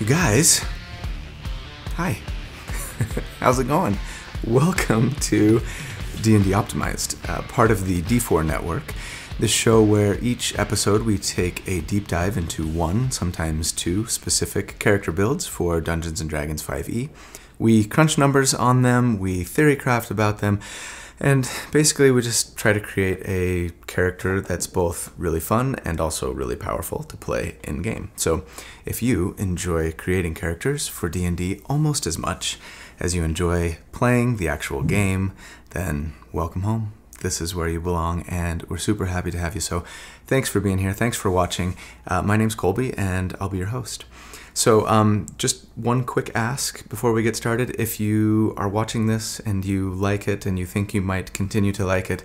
guys, hi. How's it going? Welcome to D&D Optimized, part of the D4 network, the show where each episode we take a deep dive into one, sometimes two, specific character builds for Dungeons & Dragons 5e. We crunch numbers on them, we theorycraft about them, and basically we just try to create a character that's both really fun and also really powerful to play in-game. So if you enjoy creating characters for D&D almost as much as you enjoy playing the actual game, then welcome home. This is where you belong, and we're super happy to have you. So thanks for being here. Thanks for watching. My name's Colby, and I'll be your host. So just one quick ask before we get started. If you are watching this and you like it and you think you might continue to like it,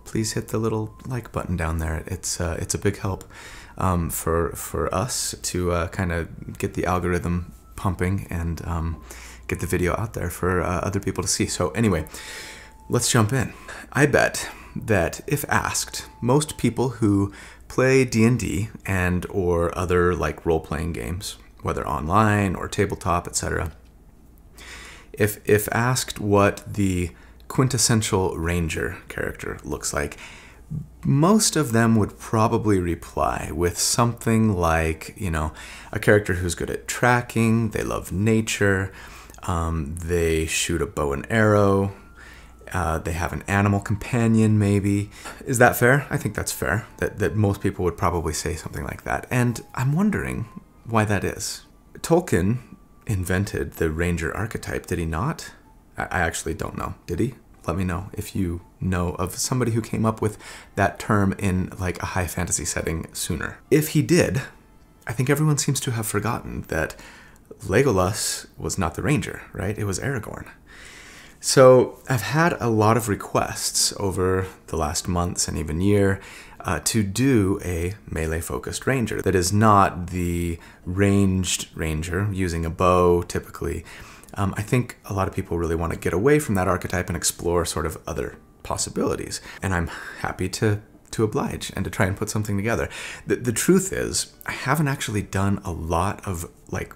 please hit the little like button down there. It's a big help for us to kind of get the algorithm pumping and get the video out there for other people to see. So anyway, let's jump in. I bet that if asked, most people who play D&D and or other like role-playing games, whether online or tabletop, etc., if asked what the quintessential ranger character looks like, most of them would probably reply with something like, you know, a character who's good at tracking, they love nature, they shoot a bow and arrow, they have an animal companion, maybe. Is that fair? I think that's fair, that most people would probably say something like that. And I'm wondering why that is. Tolkien invented the ranger archetype, did he not? I actually don't know. Did he? Let me know if you know of somebody who came up with that term in like a high fantasy setting sooner. If he did, I think everyone seems to have forgotten that Legolas was not the ranger, right? It was Aragorn. So I've had a lot of requests over the last months and even year to do a melee-focused ranger that is not the ranged ranger using a bow, typically. I think a lot of people really want to get away from that archetype and explore sort of other possibilities. And I'm happy to oblige and to try and put something together. The truth is, I haven't actually done a lot of like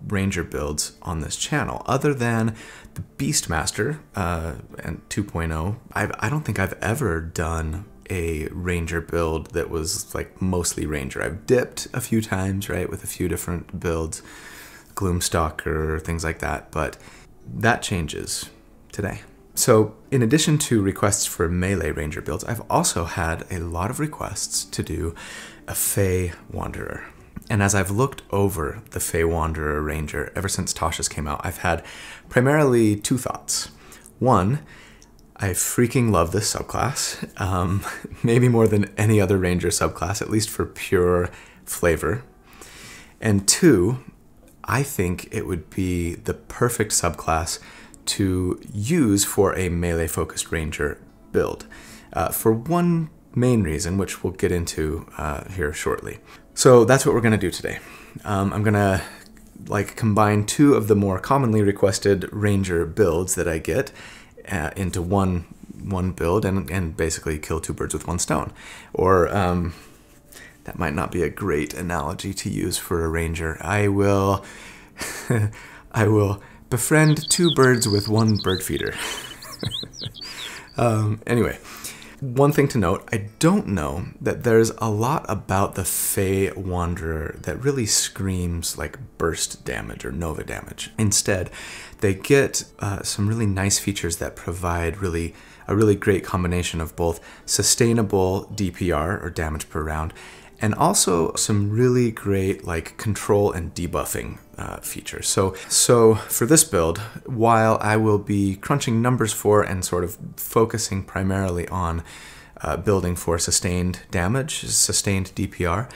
ranger builds on this channel other than the Beastmaster and 2.0. I don't think I've ever done a ranger build that was like mostly ranger. I've dipped a few times, right, with a few different builds, Gloomstalker, things like that, but that changes today. So in addition to requests for melee ranger builds, I've also had a lot of requests to do a Fey Wanderer. And as I've looked over the Fey Wanderer Ranger ever since Tasha's came out, I've had primarily two thoughts. One, I freaking love this subclass, maybe more than any other Ranger subclass, at least for pure flavor. And two, I think it would be the perfect subclass to use for a melee-focused Ranger build, for one main reason, which we'll get into here shortly. So that's what we're going to do today. I'm going to like combine two of the more commonly requested Ranger builds that I get into one build and basically kill two birds with one stone. Or that might not be a great analogy to use for a Ranger. I will befriend two birds with one bird feeder. Anyway. One thing to note, I don't know that there's a lot about the Fey Wanderer that really screams like burst damage or nova damage. Instead, they get some really nice features that provide a really great combination of both sustainable DPR or damage per round and also some really great like control and debuffing features. So for this build, while I will be crunching numbers for and sort of focusing primarily on building for sustained damage, sustained DPR,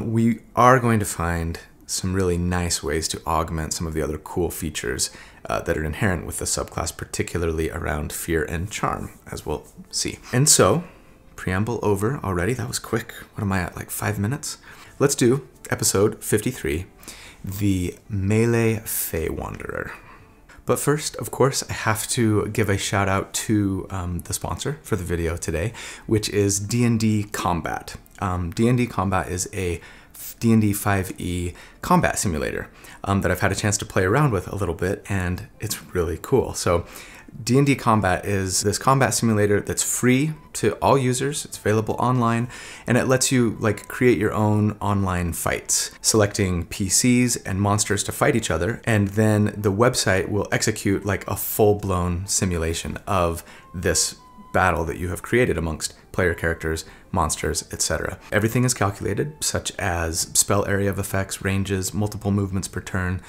we are going to find some really nice ways to augment some of the other cool features that are inherent with the subclass, particularly around fear and charm, as we'll see. And so, preamble over already. That was quick. What am I at, like 5 minutes? Let's do episode 53, the Melee Fey Wanderer. But first, of course, I have to give a shout out to the sponsor for the video today, which is D&D Combat. D&D Combat is a D&D 5e combat simulator that I've had a chance to play around with a little bit, and it's really cool. So D&D Combat is this combat simulator that's free to all users. It's available online, and it lets you like create your own online fights, selecting PCs and monsters to fight each other, and then the website will execute like a full-blown simulation of this battle that you have created amongst player characters, monsters, etc. Everything is calculated, such as spell area of effects, ranges, multiple movements per turn,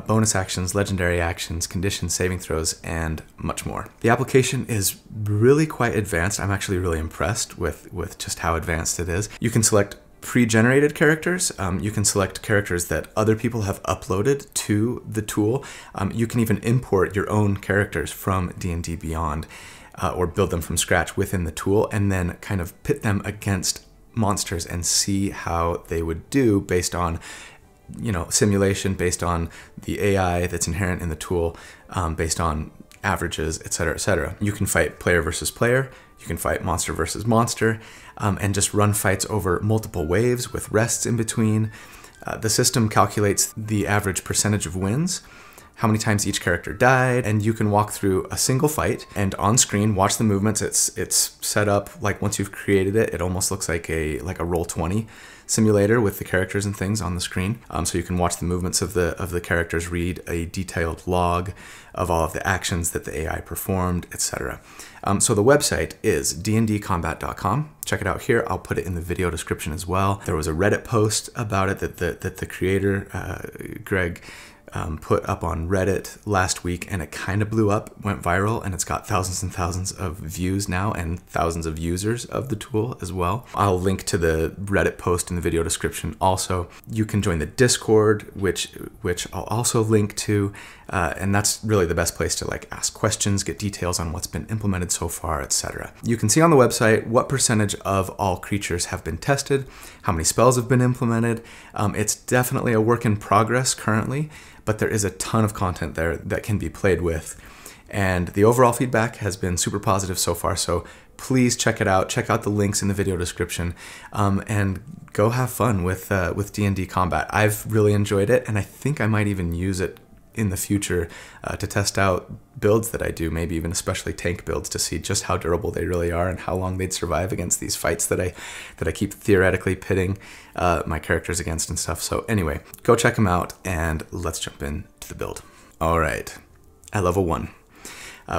bonus actions, legendary actions, conditions, saving throws, and much more. The application is really quite advanced. I'm actually really impressed with just how advanced it is. You can select pre-generated characters. You can select characters that other people have uploaded to the tool. You can even import your own characters from D&D Beyond, or build them from scratch within the tool, and then kind of pit them against monsters and see how they would do based on, you know, simulation, based on the AI that's inherent in the tool, based on averages, etc., etc. You can fight player versus player, you can fight monster versus monster, and just run fights over multiple waves with rests in between. The system calculates the average percentage of wins, how many times each character died, and you can walk through a single fight and on screen watch the movements. It's set up like once you've created it, it almost looks like a Roll20 simulator with the characters and things on the screen. So you can watch the movements of the characters, read a detailed log of all of the actions that the AI performed, etc. So the website is dndcombat.com. Check it out here. I'll put it in the video description as well. There was a Reddit post about it that the creator, Greg, put up on Reddit last week, and it kind of blew up, went viral, and it's got thousands and thousands of views now and thousands of users of the tool as well. I'll link to the Reddit post in the video description also. You can join the Discord, which I'll also link to, and that's really the best place to like ask questions, get details on what's been implemented so far, etc. You can see on the website what percentage of all creatures have been tested, how many spells have been implemented. It's definitely a work in progress currently, but there is a ton of content there that can be played with. And the overall feedback has been super positive so far, so please check it out. Check out the links in the video description, and go have fun with D&D Combat. I've really enjoyed it, and I think I might even use it in the future to test out builds that I do, maybe even especially tank builds, to see just how durable they really are and how long they'd survive against these fights that I keep theoretically pitting my characters against and stuff. So anyway, go check them out, and let's jump into the build. All right, at level 1,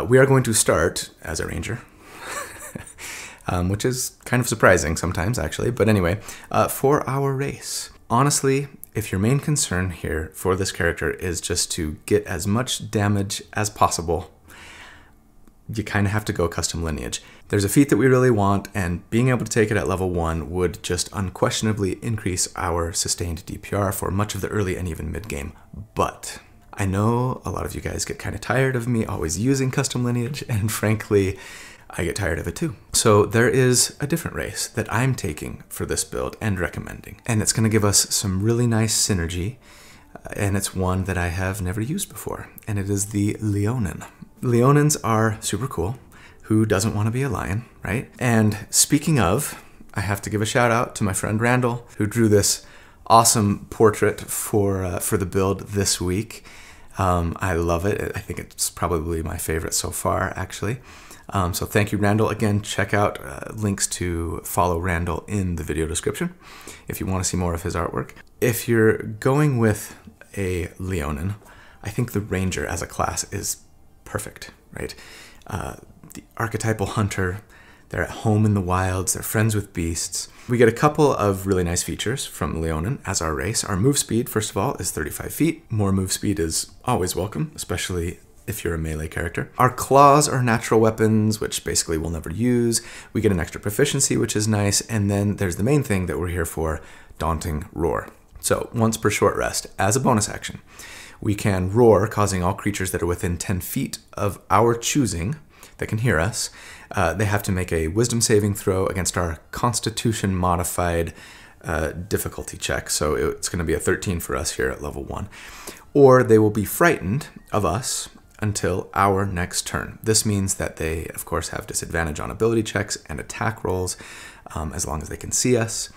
we are going to start as a ranger, which is kind of surprising sometimes actually, but anyway, for our race. Honestly, if your main concern here for this character is just to get as much damage as possible, you kind of have to go custom lineage. There's a feat that we really want, and being able to take it at level 1 would just unquestionably increase our sustained DPR for much of the early and even mid-game. But I know a lot of you guys get kind of tired of me always using custom lineage, and frankly, I get tired of it too. So there is a different race that I'm taking for this build and recommending, and it's going to give us some really nice synergy, and it's one that I have never used before, and it is the Leonin. Leonins are super cool. Who doesn't want to be a lion, right? And speaking of, I have to give a shout out to my friend Randall, who drew this awesome portrait for the build this week. I love it. I think it's probably my favorite so far, actually. So thank you, Randall. Again, check out links to follow Randall in the video description if you want to see more of his artwork. If you're going with a Leonin, I think the Ranger as a class is perfect, right? The archetypal hunter, they're at home in the wilds, they're friends with beasts. We get a couple of really nice features from Leonin as our race. Our move speed, first of all, is 35 feet. More move speed is always welcome, especially if you're a melee character. Our claws are natural weapons, which basically we'll never use. We get an extra proficiency, which is nice. And then there's the main thing that we're here for, Daunting Roar. So once per short rest, as a bonus action, we can roar, causing all creatures that are within 10 feet of our choosing that can hear us. They have to make a wisdom saving throw against our Constitution modified difficulty check. So it's going to be a 13 for us here at level 1. Or they will be frightened of us until our next turn. This means that they, of course, have disadvantage on ability checks and attack rolls as long as they can see us.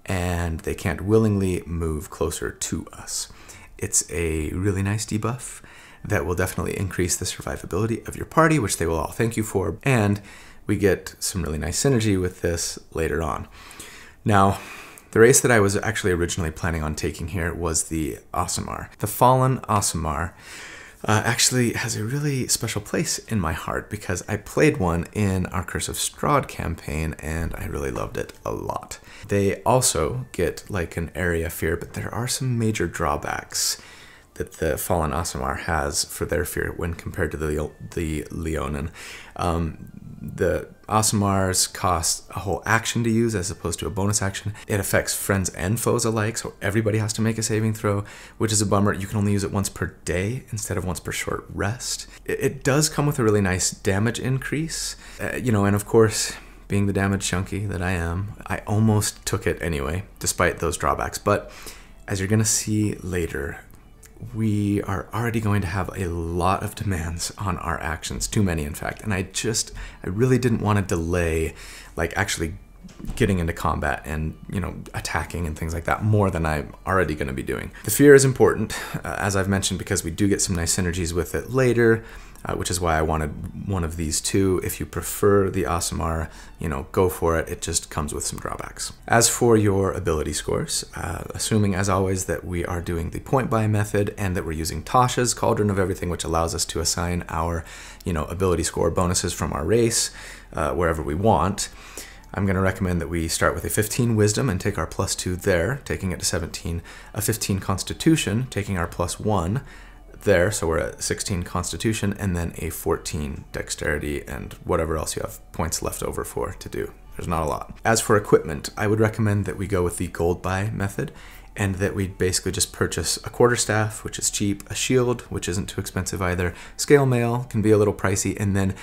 and they can't willingly move closer to us. It's a really nice debuff that will definitely increase the survivability of your party, which they will all thank you for, and we get some really nice synergy with this later on. Now, the race that I was actually originally planning on taking here was the Aasimar. The Fallen Aasimar actually has a really special place in my heart because I played one in our Curse of Strahd campaign and I really loved it a lot. They also get like an area fear, but there are some major drawbacks that the Fallen Aasimar has for their fear when compared to the Leonin. The Aasimars cost a whole action to use as opposed to a bonus action. It affects friends and foes alike, so everybody has to make a saving throw, which is a bummer. You can only use it once per day instead of once per short rest. It does come with a really nice damage increase, and of course, being the damage junkie that I am, I almost took it anyway, despite those drawbacks. But as you're going to see later, we are already going to have a lot of demands on our actions, too many in fact, and I really didn't want to delay like actually getting into combat and attacking and things like that more than I'm already going to be doing. The fear is important, as I've mentioned, because we do get some nice synergies with it later, which is why I wanted one of these two. If you prefer the Aasimar, go for it. It just comes with some drawbacks. As for your ability scores, assuming as always that we are doing the point buy method and that we're using Tasha's Cauldron of Everything, which allows us to assign our ability score bonuses from our race wherever we want, I'm going to recommend that we start with a 15 Wisdom and take our +2 there, taking it to 17, a 15 Constitution, taking our +1 there, so we're at 16 Constitution, and then a 14 Dexterity and whatever else you have points left over for to do. There's not a lot. As for equipment, I would recommend that we go with the gold buy method, and that we basically just purchase a quarterstaff, which is cheap, a shield, which isn't too expensive either, scale mail can be a little pricey, and then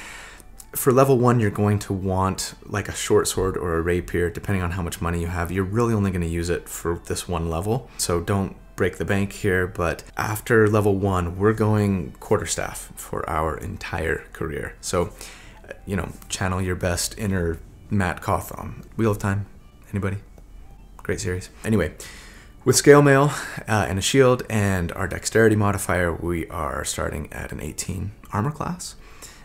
for level 1, you're going to want like a short sword or a rapier, depending on how much money you have. You're really only going to use it for this one level, so don't break the bank here, but after level 1, we're going quarterstaff for our entire career. So, channel your best inner Matt Cawthon. Wheel of Time, anybody? Great series. Anyway, with scale mail and a shield and our dexterity modifier, we are starting at an 18 armor class.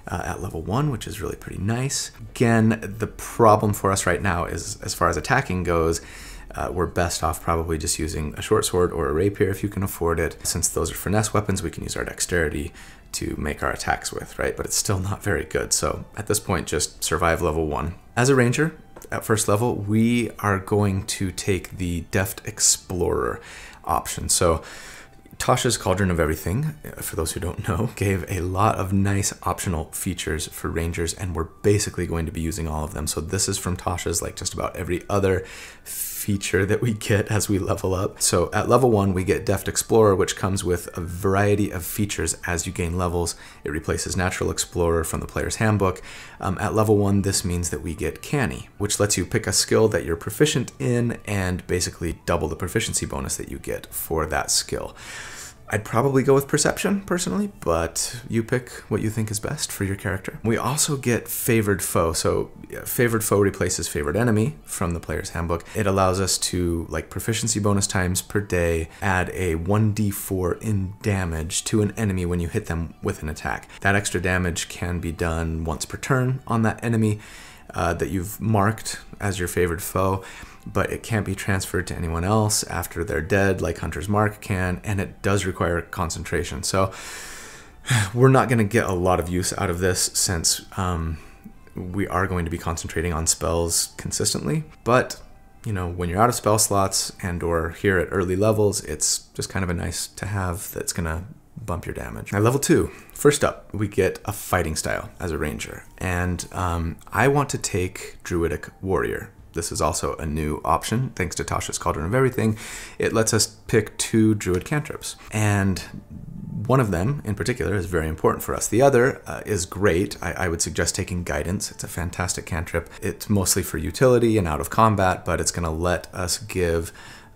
At level 1, which is really pretty nice. Again, the problem for us right now is, as far as attacking goes, we're best off probably just using a short sword or a rapier if you can afford it. Since those are finesse weapons, we can use our dexterity to make our attacks with, right? But it's still not very good. So at this point, just survive level 1. As a ranger, at first level, we are going to take the Deft Explorer option. So Tasha's Cauldron of Everything, for those who don't know, gave a lot of nice optional features for Rangers, and we're basically going to be using all of them. So this is from Tasha's, like just about every other feature that we get as we level up. So at level 1, we get Deft Explorer, which comes with a variety of features as you gain levels. It replaces Natural Explorer from the Player's Handbook. At level 1, this means that we get Canny, which lets you pick a skill that you're proficient in and basically double the proficiency bonus that you get for that skill. I'd probably go with Perception, personally, but you pick what you think is best for your character. We also get Favored Foe. So Favored Foe replaces Favored Enemy from the Player's Handbook. It allows us to, like proficiency bonus times per day, add a 1d4 in damage to an enemy when you hit them with an attack. That extra damage can be done once per turn on that enemy that you've marked as your favored foe, but it can't be transferred to anyone else after they're dead like Hunter's Mark can, and it does require concentration. So we're not going to get a lot of use out of this since we are going to be concentrating on spells consistently, but when you're out of spell slots and or here at early levels, it's just kind of a nice to have that's going to bump your damage. At level 2, first up, we get a fighting style as a ranger, and I want to take Druidic Warrior. This is also a new option, thanks to Tasha's Cauldron of Everything. It lets us pick 2 Druid cantrips, and one of them in particular is very important for us. The other is great. I would suggest taking Guidance. It's a fantastic cantrip. It's mostly for utility and out of combat, but it's going to let us give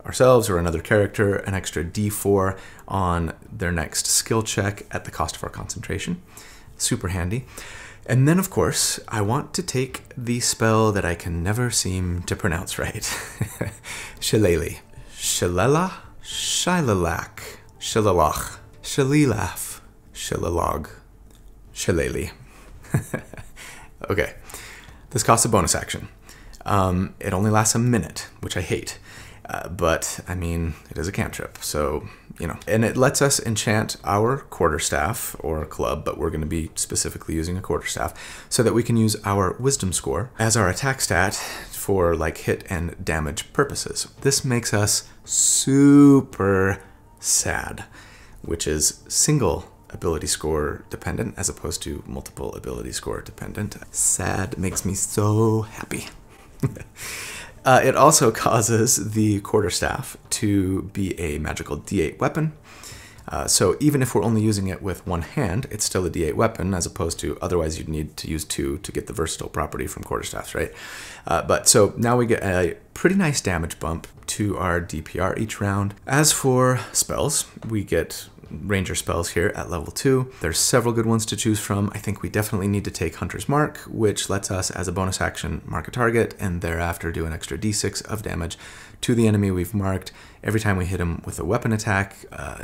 ourselves or another character an extra d4 on their next skill check at the cost of our concentration. Super handy. And then, of course, I want to take the spell that I can never seem to pronounce right. Shillelagh. Shillelagh? Shillalach. Shillalach. Shillelagh. Shillalog. Shillelagh. Okay. This costs a bonus action. It only lasts a minute, which I hate. But, I mean, it is a cantrip, so, you know. And it lets us enchant our quarterstaff, or club, but we're going to be specifically using a quarterstaff, so that we can use our wisdom score as our attack stat for, like, hit and damage purposes. This makes us super sad, which is single ability score dependent as opposed to multiple ability score dependent. Sad makes me so happy. It also causes the quarterstaff to be a magical D8 weapon. So even if we're only using it with one hand, it's still a D8 weapon, as opposed to otherwise you'd need to use two to get the versatile property from quarterstaffs, right? But so now we get a pretty nice damage bump to our DPR each round. As for spells, we get Ranger spells here at level 2. There's several good ones to choose from. I think we definitely need to take Hunter's Mark, which lets us, as a bonus action, mark a target and thereafter do an extra d6 of damage to the enemy we've marked every time we hit him with a weapon attack.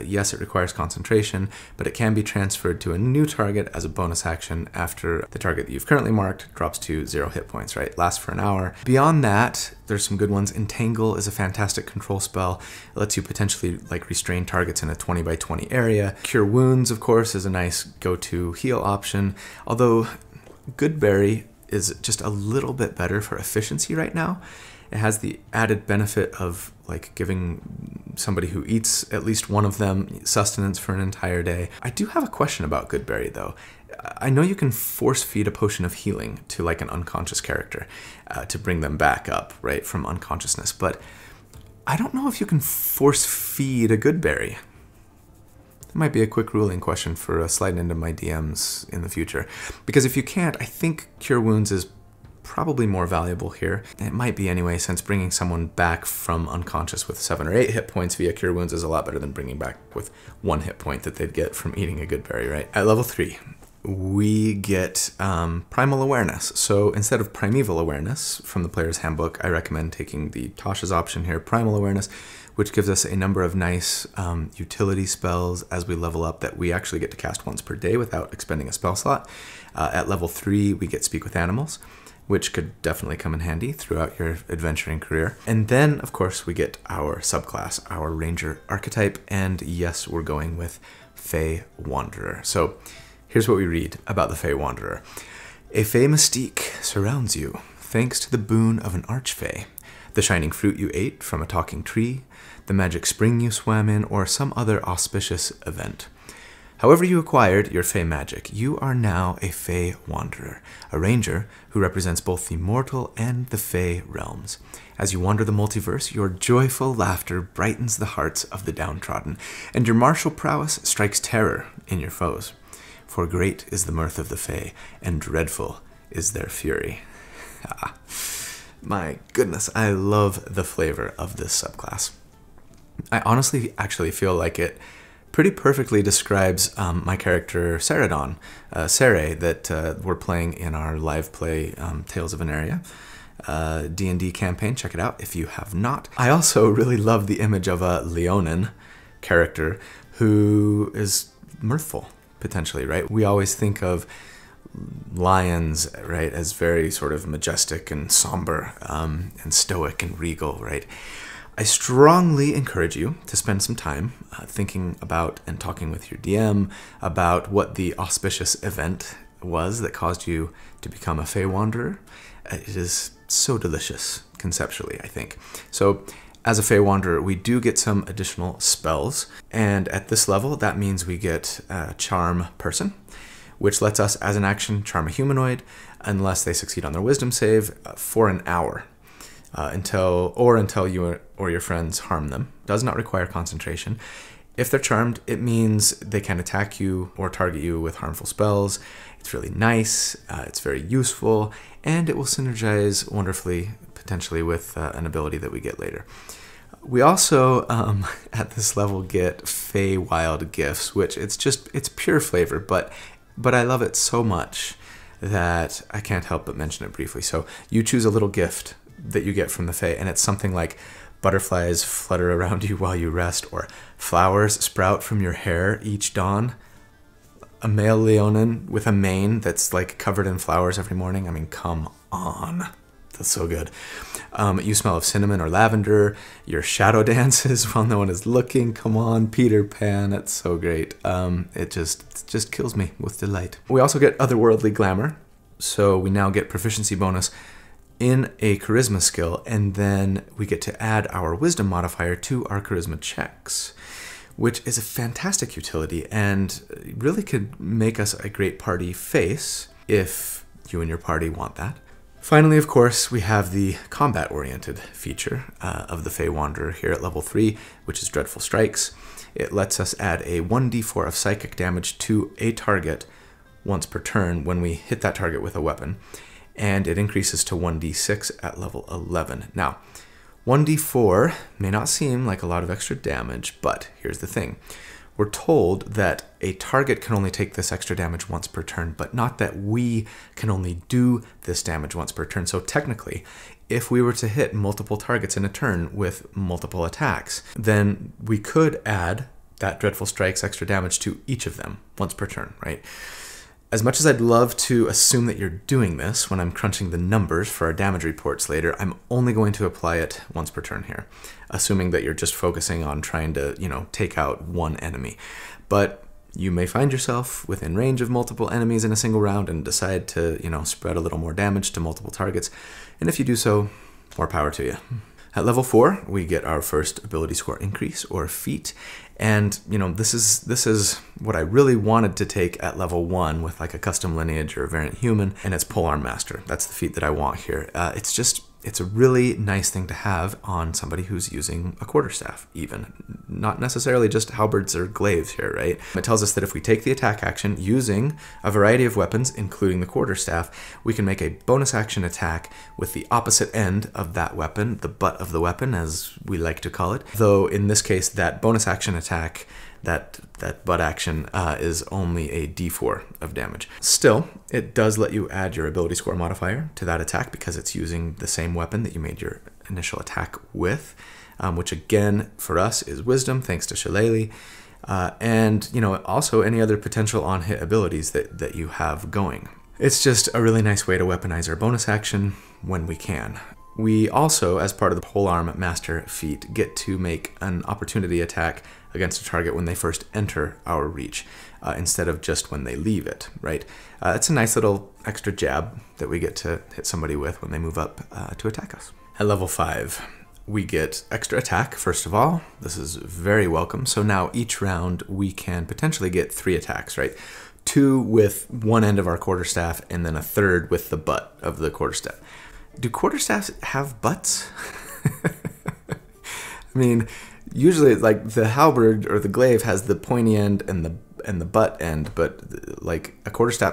Yes, it requires concentration, but it can be transferred to a new target as a bonus action after the target that you've currently marked drops to 0 hit points, right? Lasts for an hour. Beyond that, there's some good ones. Entangle is a fantastic control spell. It lets you potentially like restrain targets in a 20 by 20 area. Cure Wounds, of course, is a nice go-to heal option, although Goodberry is just a little bit better for efficiency right now. It has the added benefit of like giving somebody who eats at least one of them sustenance for an entire day. I do have a question about Goodberry though. I know you can force feed a potion of healing to like an unconscious character to bring them back up, right, from unconsciousness, but I don't know if you can force feed a Goodberry. That might be a quick ruling question for sliding into my DMs in the future, because if you can't, I think Cure Wounds is probably more valuable here. It might be anyway, since bringing someone back from unconscious with 7 or 8 hit points via Cure Wounds is a lot better than bringing back with 1 hit point that they'd get from eating a Goodberry, right? At level 3, we get Primal Awareness. So instead of Primeval Awareness from the Player's Handbook, I recommend taking the Tasha's option here, Primal Awareness, which gives us a number of nice utility spells as we level up that we actually get to cast once per day without expending a spell slot. At level 3, we get Speak with Animals, which could definitely come in handy throughout your adventuring career. And then, of course, we get our subclass, our Ranger archetype, and yes, we're going with Fey Wanderer. So here's what we read about the Fey Wanderer. A Fey mystique surrounds you, thanks to the boon of an archfey, the shining fruit you ate from a talking tree, the magic spring you swam in, or some other auspicious event. However you acquired your Fey magic, you are now a Fey Wanderer, a ranger who represents both the mortal and the Fey realms. As you wander the multiverse, your joyful laughter brightens the hearts of the downtrodden, and your martial prowess strikes terror in your foes. For great is the mirth of the Fey, and dreadful is their fury. My goodness, I love the flavor of this subclass. I honestly actually feel like it pretty perfectly describes my character Ceradon, Sere, that we're playing in our live play Tales of Veneria D&D campaign. Check it out if you have not. I also really love the image of a Leonin character who is mirthful, potentially, right? We always think of lions, right, as very sort of majestic and somber and stoic and regal, right? I strongly encourage you to spend some time thinking about and talking with your DM about what the auspicious event was that caused you to become a Fey Wanderer. It is so delicious conceptually, I think. So as a Fey Wanderer, we do get some additional spells, and at this level, that means we get Charm Person, which lets us, as an action, charm a humanoid unless they succeed on their wisdom save for an hour. Until you or your friends harm them. Does not require concentration. If they're charmed, it means they can attack you or target you with harmful spells. It's really nice, it's very useful, and it will synergize wonderfully, potentially, with an ability that we get later. We also, at this level, get Fey Wild Gifts, which it's pure flavor, but I love it so much. that I can't help but mention it briefly. So you choose a little gift that you get from the Fae, and it's something like butterflies flutter around you while you rest, or flowers sprout from your hair each dawn, a male leonin with a mane that's like covered in flowers every morning. I mean, come on. That's so good. You smell of cinnamon or lavender. Your shadow dances while no one is looking. Come on, Peter Pan. It's so great. It just kills me with delight. We also get otherworldly glamour. So we now get proficiency bonus in a charisma skill, and then we get to add our wisdom modifier to our charisma checks, which is a fantastic utility and really could make us a great party face if you and your party want that. Finally, of course, we have the combat-oriented feature of the Fey Wanderer here at level 3, which is Dreadful Strikes. It lets us add a 1d4 of psychic damage to a target once per turn when we hit that target with a weapon, and it increases to 1d6 at level 11. Now, 1d4 may not seem like a lot of extra damage, but here's the thing. We're told that a target can only take this extra damage once per turn, but not that we can only do this damage once per turn. So technically, if we were to hit multiple targets in a turn with multiple attacks, then we could add that Dreadful Strikes extra damage to each of them once per turn, right? As much as I'd love to assume that you're doing this when I'm crunching the numbers for our damage reports later, I'm only going to apply it once per turn here, assuming that you're just focusing on trying to, take out one enemy. But you may find yourself within range of multiple enemies in a single round and decide to, spread a little more damage to multiple targets. And if you do so, more power to you. At level 4, we get our first ability score increase or feat. And, this is what I really wanted to take at level 1 with like a custom lineage or a variant human, and it's Polearm Master. That's the feat that I want here. It's a really nice thing to have on somebody who's using a quarterstaff, even. Not necessarily just halberds or glaives here, right? It tells us that if we take the attack action using a variety of weapons, including the quarterstaff, we can make a bonus action attack with the opposite end of that weapon, the butt of the weapon, as we like to call it. Though in this case, that bonus action attack, that butt action is only a d4 of damage. Still, it does let you add your ability score modifier to that attack because it's using the same weapon that you made your initial attack with, which again, for us, is Wisdom, thanks to Shillelagh. And, also any other potential on-hit abilities that you have going. It's just a really nice way to weaponize our bonus action when we can. We also, as part of the Polearm Master feat, get to make an opportunity attack against a target when they first enter our reach, instead of just when they leave it, right? It's a nice little extra jab that we get to hit somebody with when they move up to attack us. At level 5, we get extra attack, first of all. This is very welcome. So now each round we can potentially get 3 attacks, right? 2 with one end of our quarterstaff, and then a third with the butt of the quarterstaff. Do quarterstaffs have butts? I mean, usually like the halberd or the glaive has the pointy end and the butt end, but like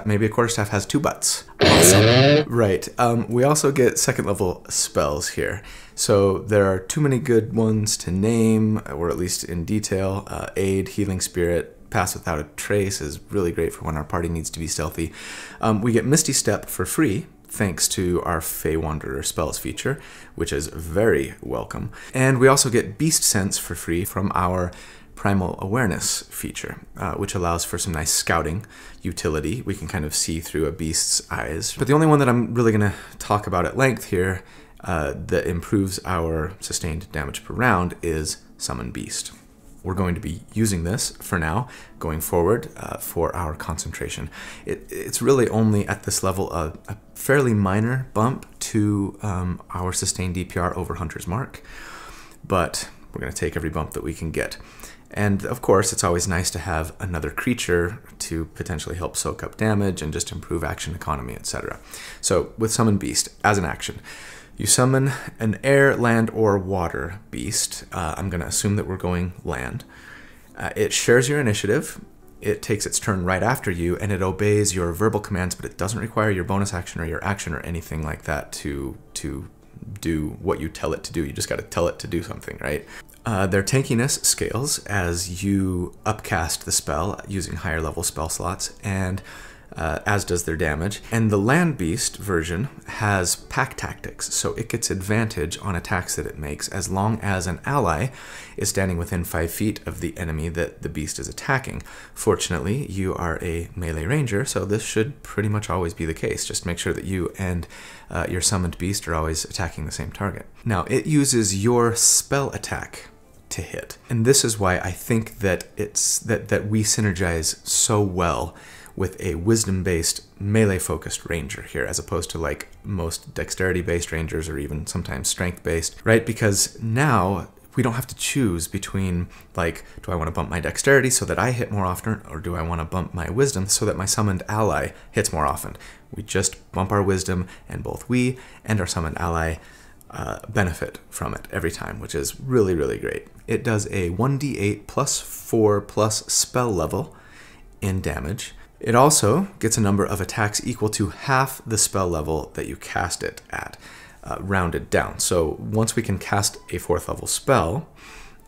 maybe a quarterstaff has 2 butts. Awesome. Right. We also get second level spells here. So there are too many good ones to name, or at least in detail. Aid, Healing Spirit, Pass Without a Trace is really great for when our party needs to be stealthy. We get Misty Step for free, thanks to our Fey Wanderer spells feature, which is very welcome. And we also get Beast Sense for free from our Primal Awareness feature, which allows for some nice scouting utility. We can kind of see through a beast's eyes. But the only one that I'm really going to talk about at length here that improves our sustained damage per round is Summon Beast. We're going to be using this for now, going forward, for our concentration. It's really only at this level a fairly minor bump to our sustained DPR over Hunter's Mark, but we're going to take every bump that we can get. And of course, it's always nice to have another creature to potentially help soak up damage and just improve action economy, etc. So with Summon Beast, as an action, you summon an air, land, or water beast. I'm going to assume that we're going land. It shares your initiative. It takes its turn right after you, and it obeys your verbal commands, but it doesn't require your bonus action or your action or anything like that to do what you tell it to do. You just got to tell it to do something, right? Their tankiness scales as you upcast the spell using higher level spell slots, and as does their damage. And the Land Beast version has pack tactics, so it gets advantage on attacks that it makes as long as an ally is standing within 5 feet of the enemy that the beast is attacking. Fortunately, you are a melee ranger, so this should pretty much always be the case. Just make sure that you and your summoned beast are always attacking the same target. Now, it uses your spell attack to hit, and this is why I think that that we synergize so well with a wisdom-based, melee-focused ranger here, as opposed to like most dexterity-based rangers or even sometimes strength-based, right? Because now we don't have to choose between, like, do I want to bump my dexterity so that I hit more often, or do I want to bump my wisdom so that my summoned ally hits more often? We just bump our wisdom, and both we and our summoned ally benefit from it every time, which is really, really great. It does a 1d8 plus 4 plus spell level in damage. It also gets a number of attacks equal to half the spell level that you cast it at, rounded down. So once we can cast a 4th level spell,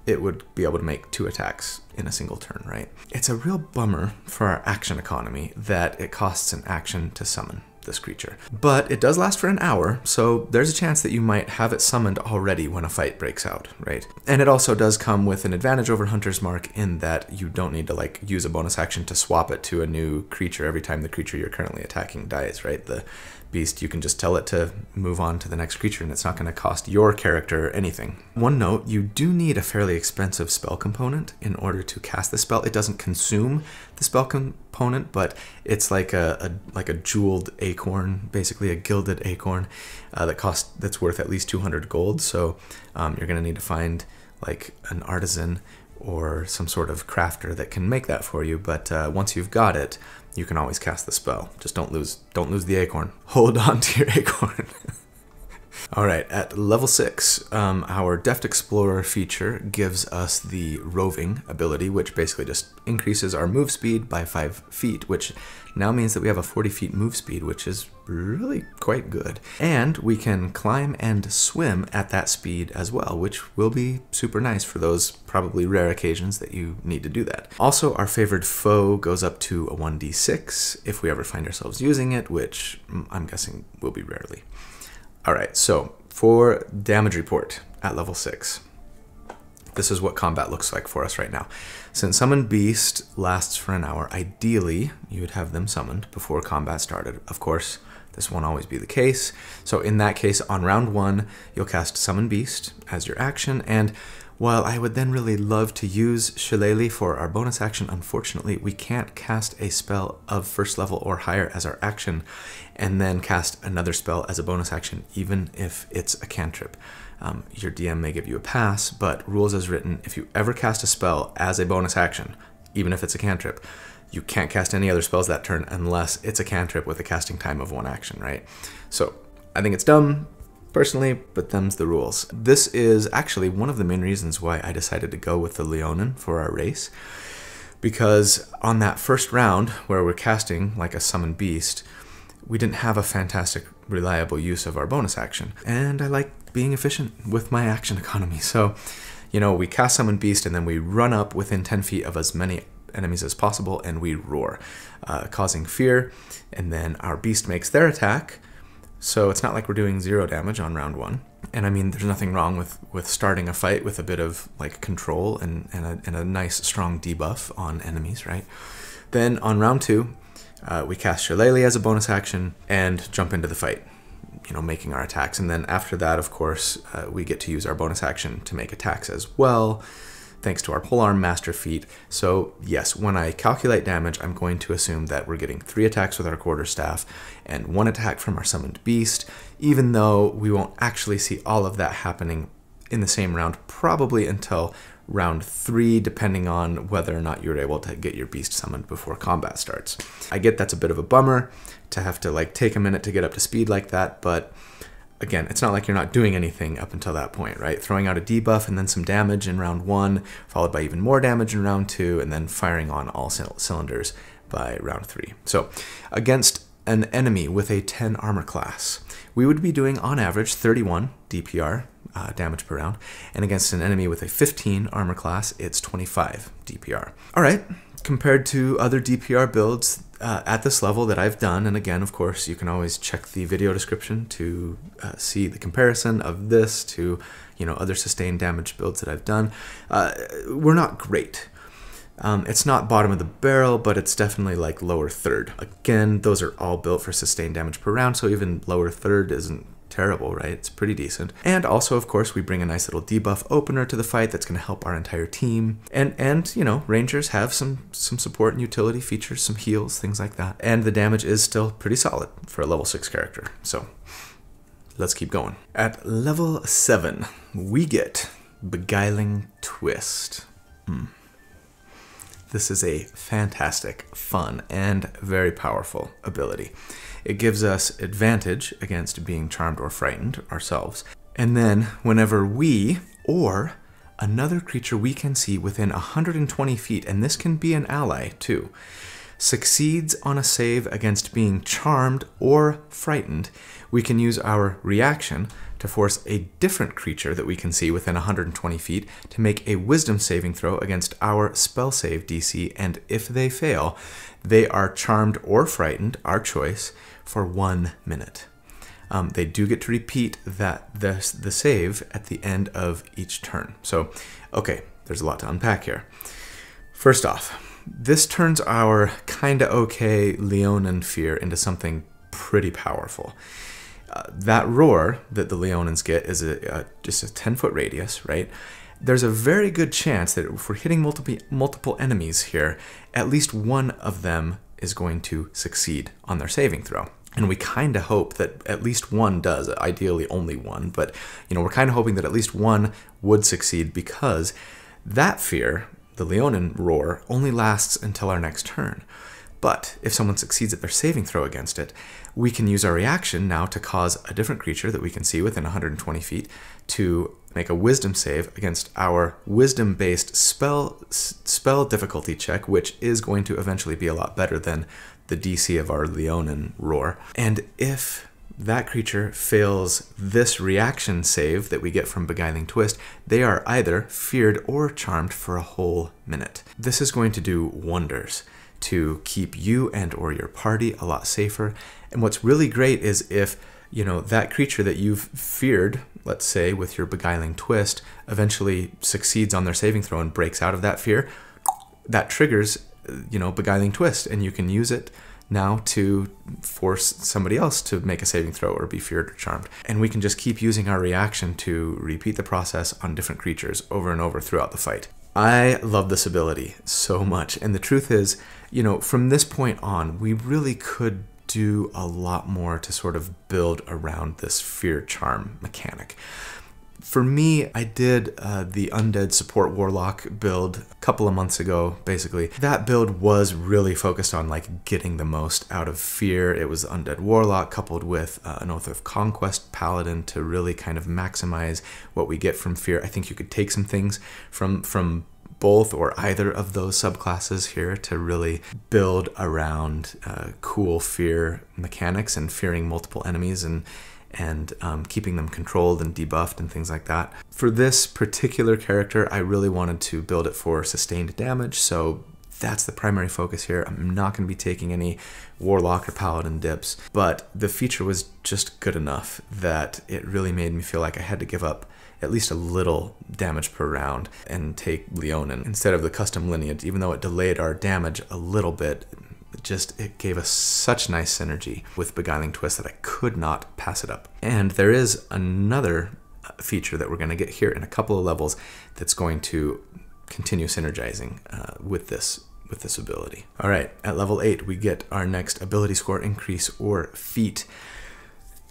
it would be able to make 2 attacks in a single turn, right? It's a real bummer for our action economy that it costs an action to summon this creature. But it does last for an hour, so there's a chance that you might have it summoned already when a fight breaks out, right? And it also does come with an advantage over Hunter's Mark in that you don't need to like use a bonus action to swap it to a new creature every time the creature you're currently attacking dies, right? The beast, you can just tell it to move on to the next creature and it's not going to cost your character anything. One note, you do need a fairly expensive spell component in order to cast the spell. It doesn't consume the spell component, but it's like a jeweled acorn, basically a gilded acorn that's worth at least 200 gold. So you're going to need to find like an artisan or some sort of crafter that can make that for you. But once you've got it, you can always cast the spell. Just don't lose the acorn. Hold on to your acorn. All right, at level 6, our Deft Explorer feature gives us the roving ability, which basically just increases our move speed by 5 feet, which now means that we have a 40 feet move speed, which is really quite good. And we can climb and swim at that speed as well, which will be super nice for those probably rare occasions that you need to do that. Also, our favored foe goes up to a 1d6 if we ever find ourselves using it, which I'm guessing will be rarely. All right, so for damage report at level 6, this is what combat looks like for us right now. Since Summoned Beast lasts for an hour, ideally you would have them summoned before combat started. Of course, this won't always be the case. So in that case, on round 1, you'll cast Summon Beast as your action, and while I would then really love to use Shillelagh for our bonus action, unfortunately, we can't cast a spell of 1st level or higher as our action and then cast another spell as a bonus action, even if it's a cantrip. Your DM may give you a pass, but rules as written, if you ever cast a spell as a bonus action, even if it's a cantrip, you can't cast any other spells that turn unless it's a cantrip with a casting time of 1 action, right? So I think it's dumb, personally, but them's the rules. This is actually one of the main reasons why I decided to go with the Leonin for our race, because on that first round where we're casting like a summoned beast, we didn't have a fantastic, reliable use of our bonus action, and I like being efficient with my action economy. So, you know, we cast Summon Beast and then we run up within 10 feet of as many enemies as possible and we roar, causing fear, and then our beast makes their attack. So it's not like we're doing 0 damage on round 1. And I mean, there's nothing wrong with starting a fight with a bit of like control and a nice strong debuff on enemies, right? Then on round 2, we cast Shillelagh as a bonus action and jump into the fight, you know, making our attacks. And then after that, of course, we get to use our bonus action to make attacks as well, thanks to our polearm master feat. So yes, when I calculate damage, I'm going to assume that we're getting 3 attacks with our quarterstaff and 1 attack from our summoned beast, even though we won't actually see all of that happening in the same round, probably until round 3, depending on whether or not you're able to get your beast summoned before combat starts. I get that's a bit of a bummer to have to like take a minute to get up to speed like that, but again, it's not like you're not doing anything up until that point, right? Throwing out a debuff and then some damage in round 1, followed by even more damage in round 2, and then firing on all cylinders by round 3. So against an enemy with a 10 armor class, we would be doing on average 31 DPR, damage per round, and against an enemy with a 15 armor class, it's 25 DPR. All right, compared to other DPR builds at this level that I've done. And again, of course, you can always check the video description to see the comparison of this to, other sustained damage builds that I've done. We're not great. It's not bottom of the barrel, but it's definitely like lower third. Again, those are all built for sustained damage per round, so even lower third isn't terrible, right? It's pretty decent. And also, of course, we bring a nice little debuff opener to the fight that's going to help our entire team. And Rangers have some support and utility features, some heals, things like that. And the damage is still pretty solid for a level 6 character. So let's keep going. At level 7, we get Beguiling Twist. This is a fantastic, fun, and very powerful ability. It gives us advantage against being charmed or frightened ourselves. And then whenever we, or another creature we can see within 120 feet, and this can be an ally too, succeeds on a save against being charmed or frightened, we can use our reaction to force a different creature that we can see within 120 feet to make a wisdom saving throw against our spell save DC, and if they fail, they are charmed or frightened, our choice, for 1 minute. They do get to repeat the save at the end of each turn. So, okay, there's a lot to unpack here. First off, this turns our kinda okay Leonin fear into something pretty powerful. That roar that the Leonins get is just a 10-foot radius, right? There's a very good chance that if we're hitting multiple enemies here, at least one of them is going to succeed on their saving throw. And we kind of hope that at least one does, ideally only one, but we're kind of hoping that at least one would succeed, because that fear, the Leonin roar, only lasts until our next turn. But if someone succeeds at their saving throw against it, we can use our reaction now to cause a different creature that we can see within 120 feet to make a wisdom save against our wisdom-based spell difficulty check, which is going to eventually be a lot better than the DC of our Leonin roar. And if that creature fails this reaction save that we get from Beguiling Twist, they are either feared or charmed for a whole minute. This is going to do wonders to keep you and or your party a lot safer. And what's really great is if that creature that you've feared, let's say with your Beguiling Twist, eventually succeeds on their saving throw and breaks out of that fear, that triggers Beguiling Twist, and you can use it now to force somebody else to make a saving throw or be feared or charmed. And we can just keep using our reaction to repeat the process on different creatures over and over throughout the fight. I love this ability so much, and the truth is, from this point on, we really could do a lot more to sort of build around this fear charm mechanic. For me, I did the Undead Support Warlock build a couple of months ago, basically. That build was really focused on getting the most out of fear. It was Undead Warlock coupled with an Oath of Conquest Paladin to really kind of maximize what we get from fear. I think you could take some things from both or either of those subclasses here to really build around cool fear mechanics and fearing multiple enemies and keeping them controlled and debuffed and things like that. For this particular character, I really wanted to build it for sustained damage, so that's the primary focus here. I'm not going to be taking any Warlock or Paladin dips, but the feature was just good enough that it really made me feel like I had to give up at least a little damage per round and take Leonin instead of the custom lineage, even though it delayed our damage a little bit. It gave us such nice synergy with Beguiling Twist that I could not pass it up. And there is another feature that we're going to get here in a couple of levels that's going to continue synergizing with this ability. All right, at level 8, we get our next ability score increase or feat.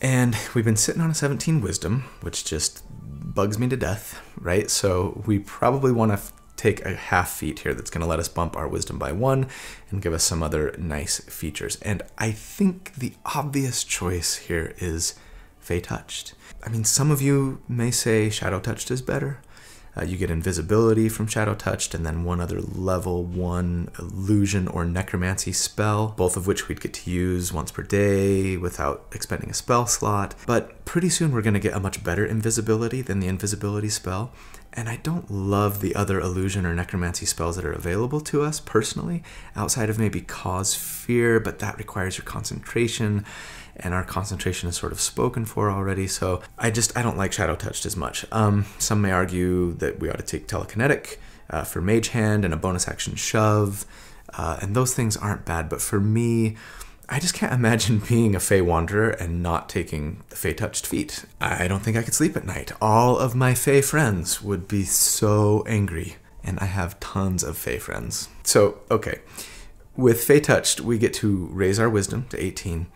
And we've been sitting on a 17 wisdom, which just bugs me to death, right? So we probably want to take a half feat here that's going to let us bump our wisdom by 1 and give us some other nice features. And I think the obvious choice here is Fey Touched. I mean, some of you may say Shadow Touched is better. You get invisibility from Shadow Touched, and then one other level 1 illusion or necromancy spell, both of which we'd get to use once per day without expending a spell slot. But pretty soon we're going to get a much better invisibility than the invisibility spell. And I don't love the other illusion or necromancy spells that are available to us personally, outside of maybe Cause Fear, but that requires your concentration, and our concentration is sort of spoken for already, so I don't like Shadow Touched as much. Some may argue that we ought to take Telekinetic for Mage Hand and a bonus action Shove, and those things aren't bad, but for me, I just can't imagine being a Fey Wanderer and not taking the Fey Touched feat. I don't think I could sleep at night. All of my Fey friends would be so angry, and I have tons of Fey friends. So, okay, with Fey Touched, we get to raise our wisdom to 18,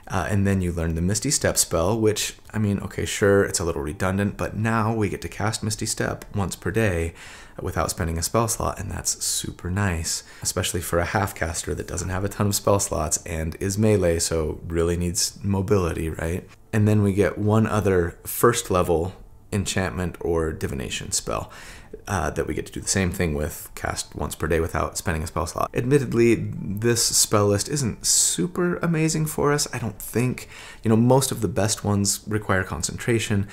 and then you learn the Misty Step spell, which, I mean, okay, sure, it's a little redundant, but now we get to cast Misty Step once per day without spending a spell slot, and that's super nice, especially for a half-caster that doesn't have a ton of spell slots and is melee, so really needs mobility, right? And then we get one other first-level enchantment or divination spell that we get to do the same thing with, cast once per day without spending a spell slot. Admittedly, this spell list isn't super amazing for us, I don't think. You know, most of the best ones require concentration,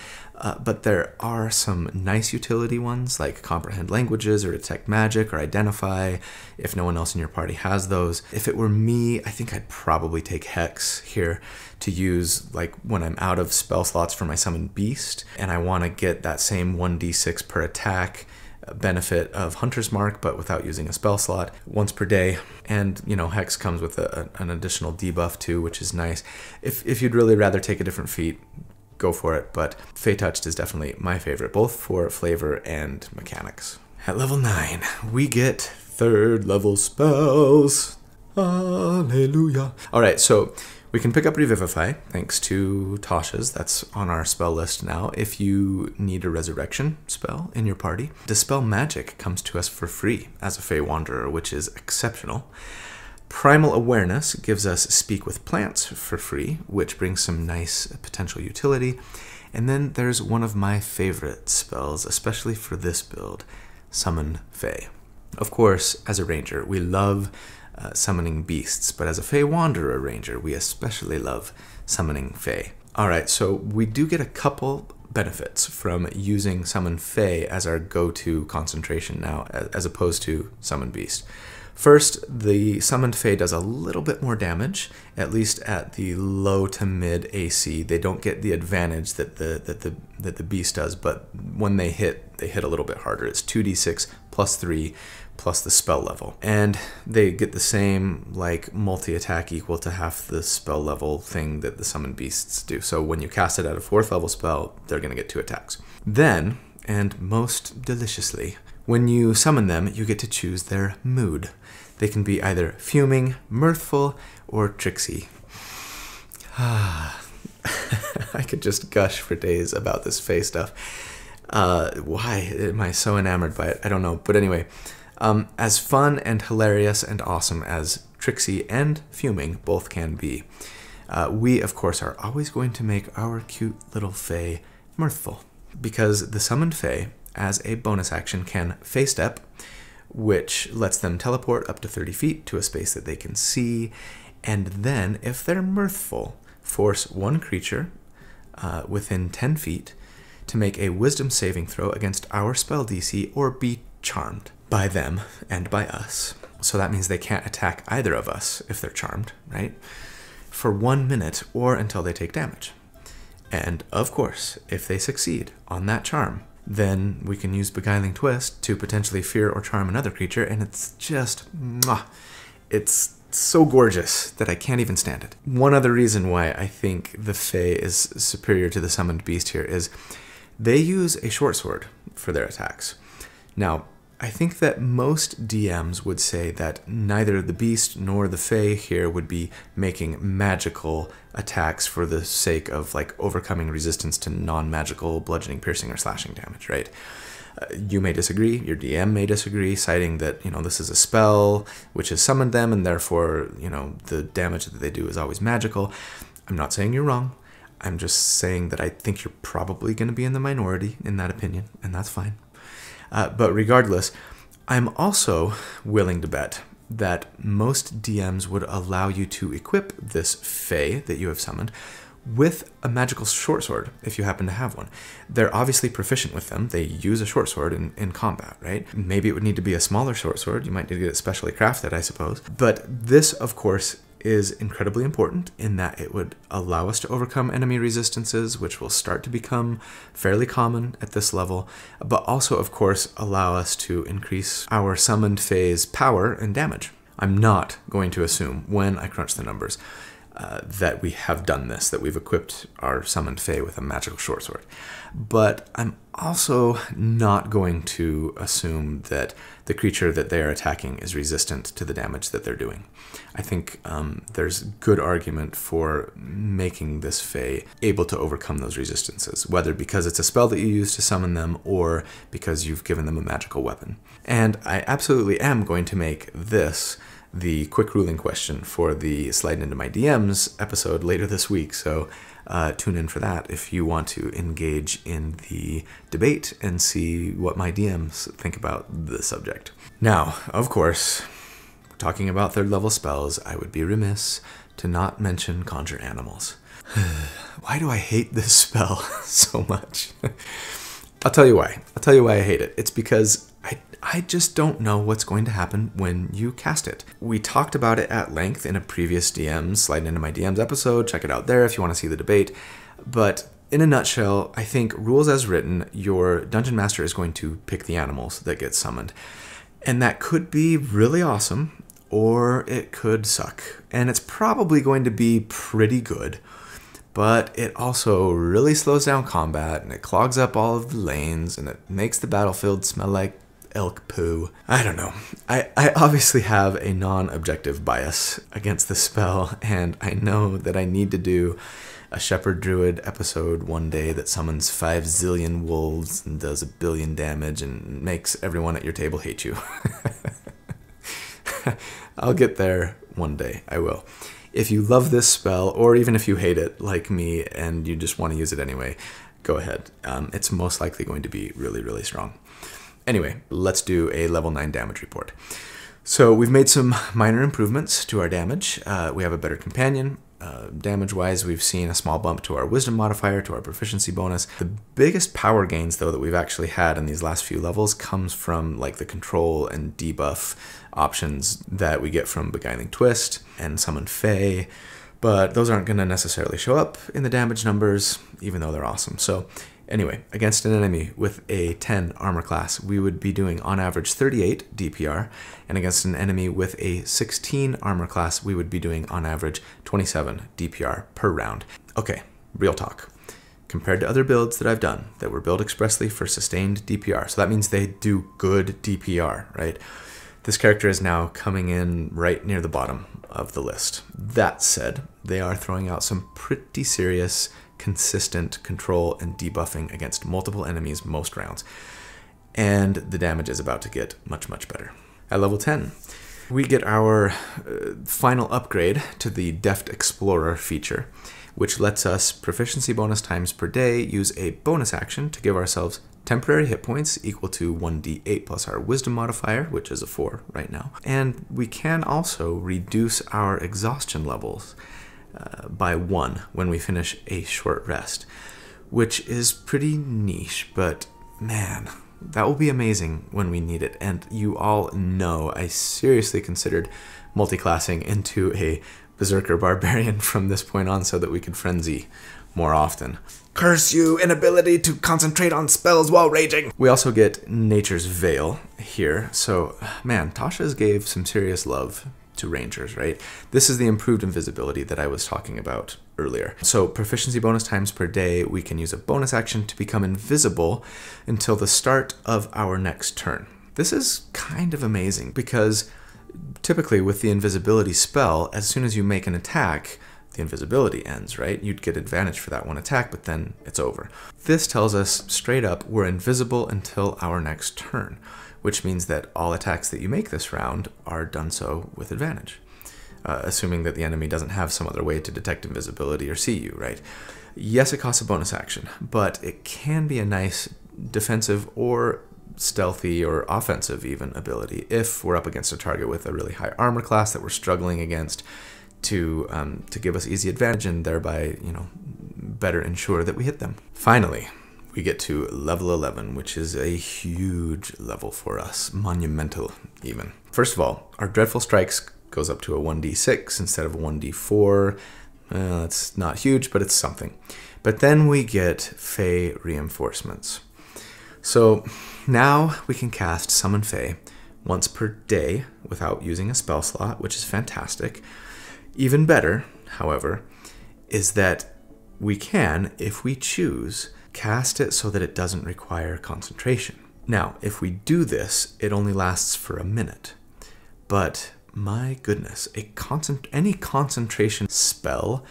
but there are some nice utility ones like Comprehend Languages or Detect Magic or Identify, if no one else in your party has those. If it were me, I think I'd probably take Hex here to use like when I'm out of spell slots for my Summon Beast, and I want to get that same 1d6 per attack benefit of Hunter's Mark, but without using a spell slot once per day. And, you know, Hex comes with an additional debuff too, which is nice. If you'd really rather take a different feat, go for it, but Fey Touched is definitely my favorite, both for flavor and mechanics. At level 9, we get 3rd level spells. Hallelujah. Alright, so we can pick up Revivify, thanks to Tasha's. That's on our spell list now. If you need a resurrection spell in your party, Dispel Magic comes to us for free as a Fey Wanderer, which is exceptional. Primal Awareness gives us Speak with Plants for free, which brings some nice potential utility. And then there's one of my favorite spells, especially for this build, Summon Fey. Of course, as a ranger, we love summoning beasts, but as a Fey Wanderer Ranger, we especially love summoning Fey. Alright, so we do get a couple benefits from using Summon Fey as our go-to concentration now, as opposed to Summon Beast. First, the Summoned Fey does a little bit more damage, at least at the low to mid AC. They don't get the advantage that the Beast does, but when they hit a little bit harder. It's 2d6 plus 3 plus the spell level. And they get the same, like, multi-attack equal to half the spell level thing that the Summoned Beasts do. So when you cast it at a 4th level spell, they're going to get 2 attacks. Then, and most deliciously, when you summon them, you get to choose their mood. They can be either fuming, mirthful, or tricksy. I could just gush for days about this Fey stuff. Why am I so enamored by it? I don't know. But anyway, as fun and hilarious and awesome as tricksy and fuming both can be, we, of course, are always going to make our cute little Fey mirthful. Because the Summoned Fey, as a bonus action, can Fey Step, which lets them teleport up to 30 feet to a space that they can see, and then, if they're mirthful, force one creature within 10 feet to make a wisdom saving throw against our spell DC or be charmed by them and by us. So that means they can't attack either of us if they're charmed, right? For 1 minute or until they take damage. And, of course, if they succeed on that charm, then we can use Beguiling Twist to potentially fear or charm another creature, and it's just, mwah, it's so gorgeous that I can't even stand it. One other reason why I think the Fey is superior to the Summoned Beast here is they use a short sword for their attacks. Now, I think that most DMs would say that neither the Beast nor the Fey here would be making magical attacks for the sake of, like, overcoming resistance to non-magical bludgeoning, piercing, or slashing damage, right? You may disagree, your DM may disagree, citing that, you know, this is a spell which has summoned them, and therefore, you know, the damage that they do is always magical. I'm not saying you're wrong. I'm just saying that I think you're probably going to be in the minority in that opinion, and that's fine. But regardless, I'm also willing to bet that most DMs would allow you to equip this Fey that you have summoned with a magical short sword, if you happen to have one. They're obviously proficient with them. They use a short sword in combat, right? Maybe it would need to be a smaller short sword. You might need to get it specially crafted, I suppose. But this, of course, is incredibly important in that it would allow us to overcome enemy resistances, which will start to become fairly common at this level, but also, of course, allow us to increase our summoned Fey's power and damage. I'm not going to assume, when I crunch the numbers, that we have done this, that we've equipped our summoned Fey with a magical short sword. But I'm also not going to assume that the creature that they are attacking is resistant to the damage that they're doing. I think there's good argument for making this Fey able to overcome those resistances, whether because it's a spell that you use to summon them or because you've given them a magical weapon. And I absolutely am going to make this the quick ruling question for the Slide Into My DMs episode later this week, so tune in for that if you want to engage in the debate and see what my DMs think about the subject. Now, of course, talking about third level spells, I would be remiss to not mention Conjure Animals. Why do I hate this spell so much? I'll tell you why. I'll tell you why I hate it. It's because I just don't know what's going to happen when you cast it. We talked about it at length in a previous DMs, Sliding Into My DMs episode. Check it out there if you want to see the debate. But in a nutshell, I think rules as written, your dungeon master is going to pick the animals that get summoned. And that could be really awesome, or it could suck. And it's probably going to be pretty good. But it also really slows down combat, and it clogs up all of the lanes, and it makes the battlefield smell like elk poo. I don't know. I obviously have a non-objective bias against the spell, and I know that I need to do a Shepherd Druid episode one day that summons 5 zillion wolves and does 1 billion damage and makes everyone at your table hate you. I'll get there one day. I will. If you love this spell, or even if you hate it like me and you just want to use it anyway, go ahead. It's most likely going to be really, really strong. Anyway, let's do a level 9 damage report. So we've made some minor improvements to our damage. We have a better companion. Damage-wise, we've seen a small bump to our wisdom modifier, to our proficiency bonus. The biggest power gains, though, that we've actually had in these last few levels comes from like the control and debuff options that we get from Beguiling Twist and Summon Fey. But those aren't going to necessarily show up in the damage numbers, even though they're awesome. So anyway, against an enemy with a 10 armor class, we would be doing on average 38 DPR, and against an enemy with a 16 armor class, we would be doing on average 27 DPR per round. Okay, real talk. Compared to other builds that I've done that were built expressly for sustained DPR, so that means they do good DPR, right? This character is now coming in right near the bottom of the list. That said, they are throwing out some pretty serious consistent control and debuffing against multiple enemies most rounds. And the damage is about to get much, much better. At level 10, we get our final upgrade to the Deft Explorer feature, which lets us proficiency bonus times per day use a bonus action to give ourselves temporary hit points equal to 1d8 plus our wisdom modifier, which is a 4 right now. And we can also reduce our exhaustion levels by 1 when we finish a short rest, which is pretty niche, but man, that will be amazing when we need it. And you all know I seriously considered multiclassing into a Berserker Barbarian from this point on so that we could frenzy more often. Curse you, inability to concentrate on spells while raging! We also get Nature's Veil here, so man, Tasha's gave some serious love to Rangers, right? This is the improved invisibility that I was talking about earlier. So proficiency bonus times per day, we can use a bonus action to become invisible until the start of our next turn. This is kind of amazing because typically with the invisibility spell, as soon as you make an attack, the invisibility ends, right? You'd get advantage for that one attack, but then it's over. This tells us straight up we're invisible until our next turn, which means that all attacks that you make this round are done so with advantage, assuming that the enemy doesn't have some other way to detect invisibility or see you, right? Yes, it costs a bonus action, but it can be a nice defensive or stealthy or offensive even ability if we're up against a target with a really high armor class that we're struggling against, to give us easy advantage and thereby, better ensure that we hit them. Finally, we get to level 11, which is a huge level for us, monumental even. First of all, our Dreadful Strikes goes up to a 1d6 instead of a 1d4. That's not huge, but it's something. But then we get Fey reinforcements. So now we can cast Summon Fey once per day without using a spell slot, which is fantastic. Even better, however, is that we can, if we choose, cast it so that it doesn't require concentration. Now, if we do this, it only lasts for a minute. But my goodness, any concentration spell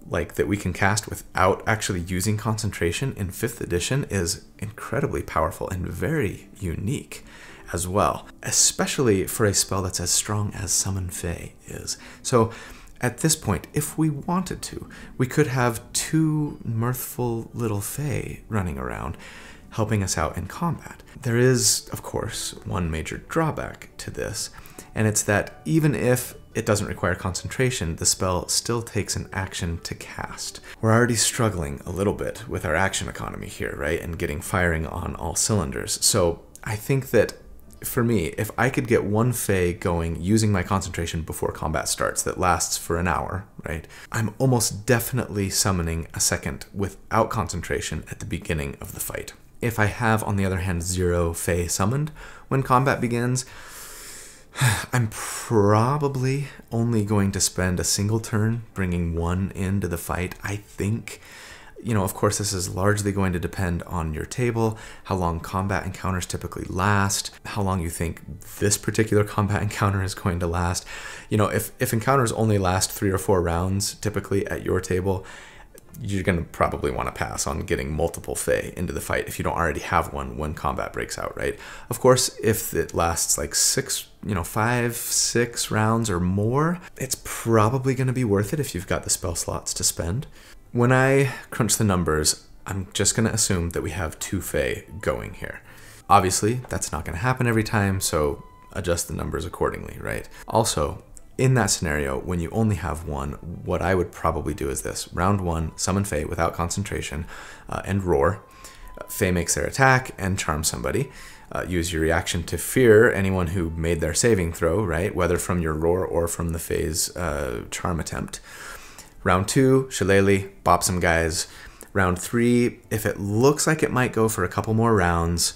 like that we can cast without actually using concentration in 5th edition is incredibly powerful and very unique as well, especially for a spell that's as strong as Summon Fey is. So at this point, if we wanted to, we could have 2 mirthful little Fey running around helping us out in combat. There is, of course, one major drawback to this, and it's that even if it doesn't require concentration, the spell still takes an action to cast. We're already struggling a little bit with our action economy here, right? And getting firing on all cylinders. So I think that for me, if I could get 1 Fey going using my concentration before combat starts that lasts for an hour, right? I'm almost definitely summoning a second without concentration at the beginning of the fight. If I have, on the other hand, 0 Fey summoned when combat begins, I'm probably only going to spend a single turn bringing 1 into the fight, I think. Of course, this is largely going to depend on your table, how long combat encounters typically last, how long you think this particular combat encounter is going to last. If encounters only last 3 or 4 rounds, typically at your table, you're going to probably want to pass on getting multiple Fey into the fight if you don't already have one when combat breaks out, right? Of course, if it lasts like 5, 6 rounds or more, it's probably going to be worth it if you've got the spell slots to spend. When I crunch the numbers, I'm just going to assume that we have 2 Fey going here. Obviously, that's not going to happen every time, so adjust the numbers accordingly, right? Also, in that scenario, when you only have 1, what I would probably do is this. Round 1, summon Fey without concentration and roar. Fey makes their attack and charm somebody. Use your reaction to fear anyone who made their saving throw, right? Whether from your roar or from the Fey's charm attempt. Round 2, Shillelagh, bop some guys. Round 3, if it looks like it might go for a couple more rounds,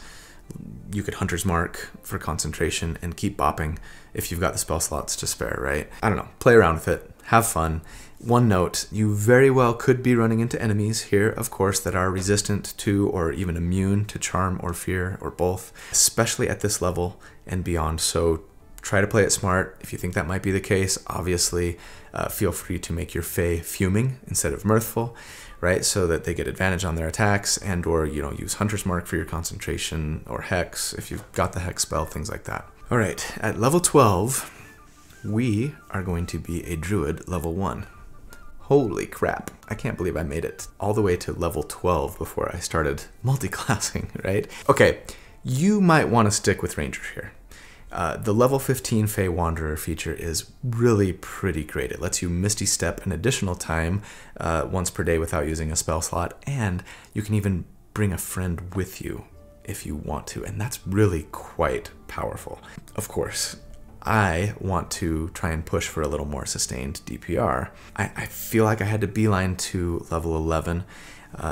you could Hunter's Mark for concentration and keep bopping if you've got the spell slots to spare, right? I don't know. Play around with it. Have fun. One note, you very well could be running into enemies here, of course, that are resistant to or even immune to charm or fear or both, especially at this level and beyond. So try to play it smart. If you think that might be the case, obviously feel free to make your Fey fuming instead of mirthful, right? So that they get advantage on their attacks, and or, use Hunter's Mark for your concentration or Hex if you've got the Hex spell, things like that. All right, at level 12, we are going to be a Druid level 1. Holy crap, I can't believe I made it all the way to level 12 before I started multi-classing, right? Okay, you might want to stick with Ranger here. The level 15 Fey Wanderer feature is really pretty great. It lets you Misty Step an additional time once per day without using a spell slot, and you can even bring a friend with you if you want to, and that's really quite powerful. Of course, I want to try and push for a little more sustained DPR. I feel like I had to beeline to level 11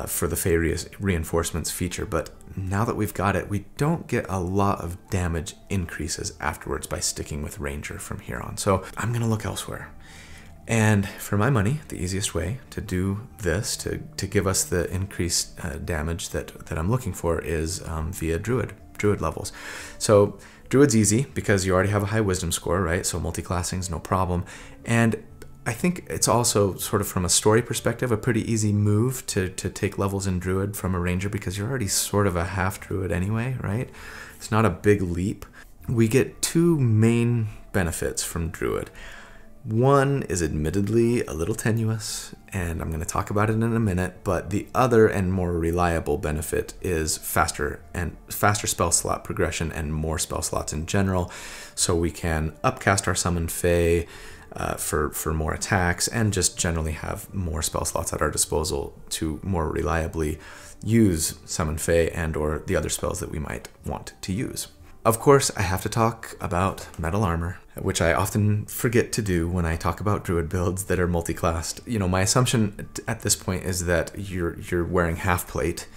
for the Fey Reinforcements feature, but now that we've got it, we don't get a lot of damage increases afterwards by sticking with Ranger from here on. So I'm going to look elsewhere. And for my money, the easiest way to do this, to give us the increased damage that I'm looking for, is via Druid levels. So Druid's easy because you already have a high wisdom score, right? So multi-classing's no problem. And I think it's also, sort of from a story perspective, a pretty easy move to take levels in Druid from a Ranger because you're already sort of a half Druid anyway, right? It's not a big leap. We get 2 main benefits from Druid. One is admittedly a little tenuous, and I'm going to talk about it in a minute, but the other and more reliable benefit is faster spell slot progression and more spell slots in general, so we can upcast our summoned Fey for more attacks and just generally have more spell slots at our disposal to more reliably use Summon Fey and or the other spells that we might want to use. Of course, I have to talk about metal armor, which I often forget to do when I talk about druid builds that are multi-classed. You know, my assumption at this point is that you're wearing half plate,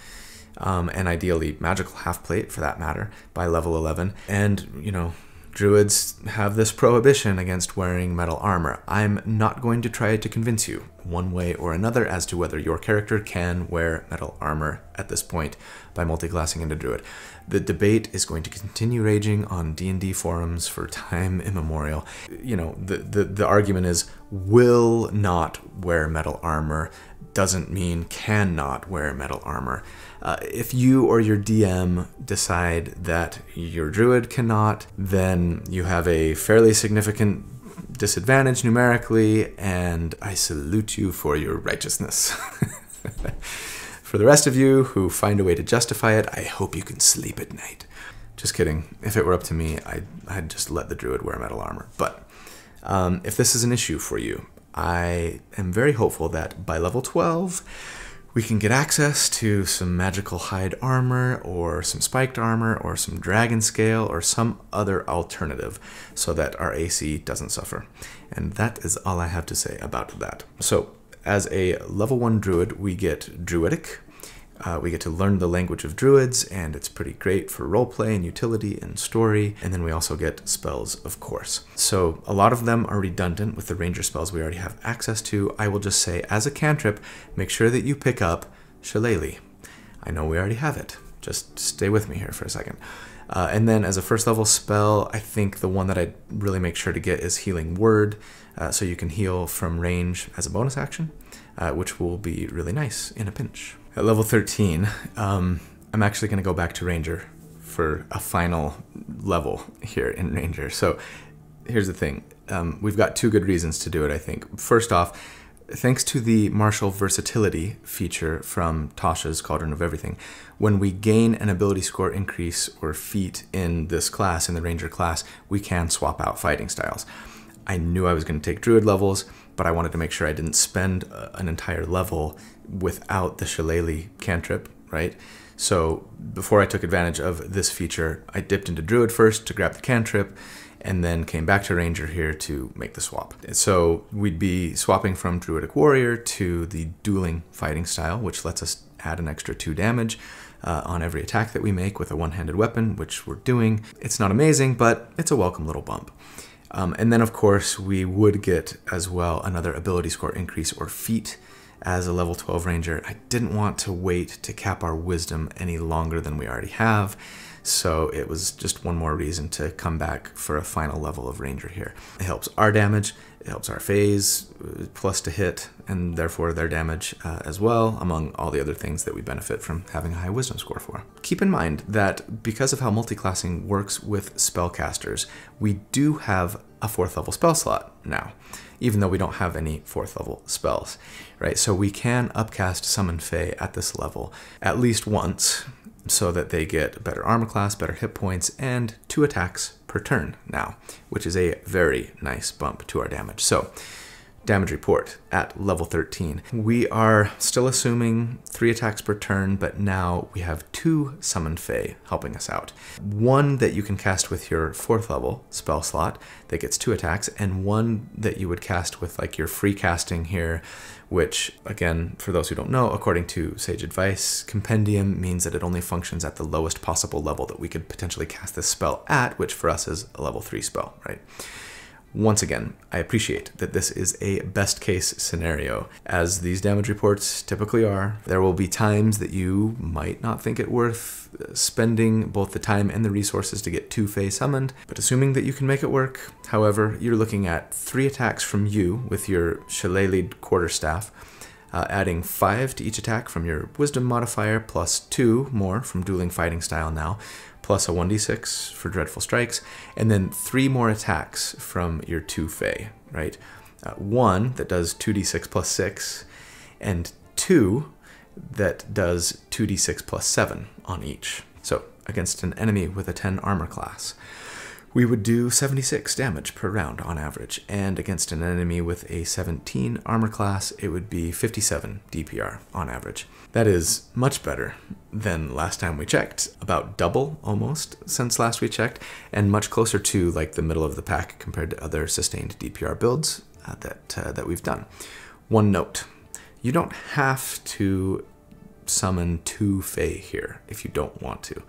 and ideally magical half plate for that matter, by level 11. And, you know, druids have this prohibition against wearing metal armor. I'm not going to try to convince you one way or another as to whether your character can wear metal armor at this point by multiclassing into druid. The debate is going to continue raging on D&D forums for time immemorial. You know, the argument is will not wear metal armor doesn't mean cannot wear metal armor. If you or your DM decide that your druid cannot, then you have a fairly significant disadvantage numerically, and I salute you for your righteousness. For the rest of you who find a way to justify it, I hope you can sleep at night. Just kidding. If it were up to me, I'd just let the druid wear metal armor. But if this is an issue for you, I am very hopeful that by level 12, we can get access to some magical hide armor, or some spiked armor, or some dragon scale, or some other alternative, so that our AC doesn't suffer. And that is all I have to say about that. So, as a level 1 druid, we get druidic. We get to learn the language of druids, and it's pretty great for roleplay and utility and story. And then we also get spells, of course. So a lot of them are redundant with the ranger spells we already have access to. I will just say, as a cantrip, make sure that you pick up Shillelagh. I know we already have it. Just stay with me here for a second. And then as a first level spell, I think the one that I'd really make sure to get is Healing Word. So you can heal from range as a bonus action, which will be really nice in a pinch. At level 13, I'm actually going to go back to Ranger for a final level here in Ranger. So here's the thing. We've got two good reasons to do it, I think. First off, thanks to the martial versatility feature from Tasha's Cauldron of Everything, when we gain an ability score increase or feat in this class, in the Ranger class, we can swap out fighting styles. I knew I was going to take Druid levels, but I wanted to make sure I didn't spend an entire level without the Shillelagh cantrip, right? So before I took advantage of this feature, I dipped into Druid first to grab the cantrip, and then came back to Ranger here to make the swap. So we'd be swapping from Druidic Warrior to the dueling fighting style, which lets us add an extra 2 damage on every attack that we make with a one-handed weapon, which we're doing. It's not amazing, but it's a welcome little bump. And then, of course, we would get as well another ability score increase or feat as a level 12 Ranger. I didn't want to wait to cap our wisdom any longer than we already have, so it was just one more reason to come back for a final level of Ranger here. It helps our damage, it helps our Feys plus to hit, and therefore their damage as well, among all the other things that we benefit from having a high wisdom score for. Keep in mind that because of how multiclassing works with spellcasters, we do have a 4th level spell slot now, even though we don't have any 4th level spells, right? So we can upcast Summon Fey at this level at least once, so that they get better armor class, better hit points, and 2 attacks per turn now, which is a very nice bump to our damage. So, damage report at level 13. We are still assuming 3 attacks per turn, but now we have 2 Summon Fey helping us out. One that you can cast with your 4th level spell slot that gets 2 attacks, and one that you would cast with like your free casting here, which, again, for those who don't know, according to Sage Advice Compendium, means that it only functions at the lowest possible level that we could potentially cast this spell at, which for us is a level 3 spell, right? Once again, I appreciate that this is a best case scenario, as these damage reports typically are. There will be times that you might not think it worth spending both the time and the resources to get 2 Fey summoned, but assuming that you can make it work, however, you're looking at 3 attacks from you with your Shillelagh quarterstaff, adding 5 to each attack from your wisdom modifier, plus 2 more from dueling fighting style now, plus a 1d6 for dreadful strikes, and then 3 more attacks from your 2 Fey, right? 1 that does 2d6 plus 6, and 2 that does 2d6 plus 7 on each. So against an enemy with a 10 armor class, we would do 76 damage per round on average, and against an enemy with a 17 armor class, it would be 57 DPR on average. That is much better than last time we checked, about double almost since last we checked, and much closer to like the middle of the pack compared to other sustained DPR builds that we've done. One note, you don't have to summon 2 Fey here if you don't want to.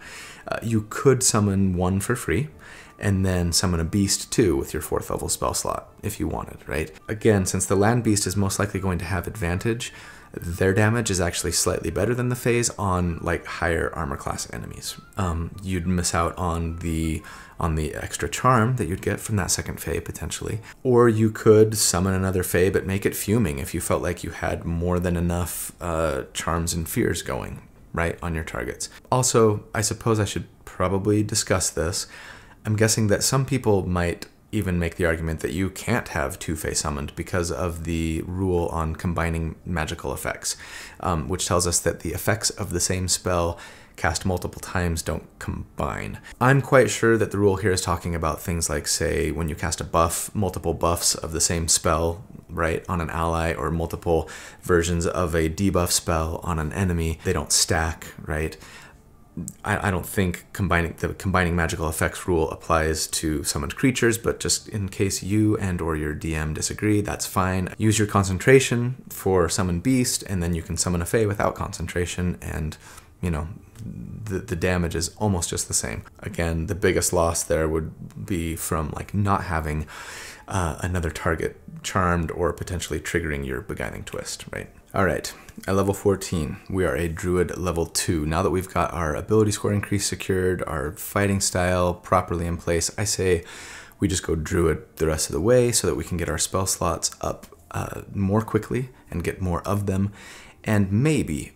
You could summon 1 for free, and then summon a beast too with your 4th level spell slot if you wanted, right? Again, since the land beast is most likely going to have advantage, their damage is actually slightly better than the Feys on like higher armor class enemies. You'd miss out on the extra charm that you'd get from that second Fey potentially. Or you could summon another Fey but make it fuming if you felt like you had more than enough charms and fears going, right, on your targets. Also, I suppose I should probably discuss this. I'm guessing that some people might even make the argument that you can't have 2 Fey summoned because of the rule on combining magical effects, which tells us that the effects of the same spell cast multiple times don't combine. I'm quite sure that the rule here is talking about things like, say, when you cast a buff, multiple buffs of the same spell, right, on an ally, or multiple versions of a debuff spell on an enemy, they don't stack, right? I don't think the combining magical effects rule applies to summoned creatures, but just in case you and or your DM disagree, that's fine. Use your concentration for summon beast, and then you can summon a Fey without concentration, and you know, the damage is almost just the same. Again, the biggest loss there would be from like not having another target charmed or potentially triggering your Beguiling Twist, right? All right, at level 14, we are a Druid level 2. Now that we've got our ability score increase secured, our fighting style properly in place, I say we just go Druid the rest of the way so that we can get our spell slots up more quickly and get more of them, and maybe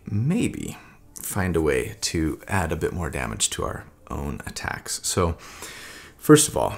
find a way to add a bit more damage to our own attacks. So first of all,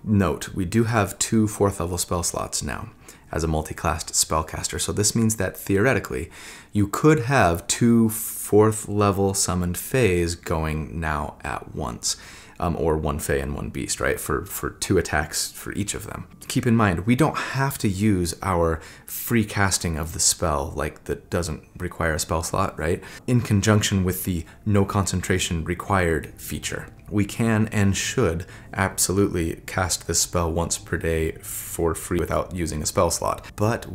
note, we do have 2 4th level spell slots now as a multi-classed spellcaster. So this means that theoretically, you could have 2 4th level summoned Feys going now at once, or 1 Fey and 1 beast, right? For 2 attacks for each of them. Keep in mind, we don't have to use our free casting of the spell, like that doesn't require a spell slot, right? In conjunction with the no concentration required feature. We can and should absolutely cast this spell once per day for free without using a spell slot. But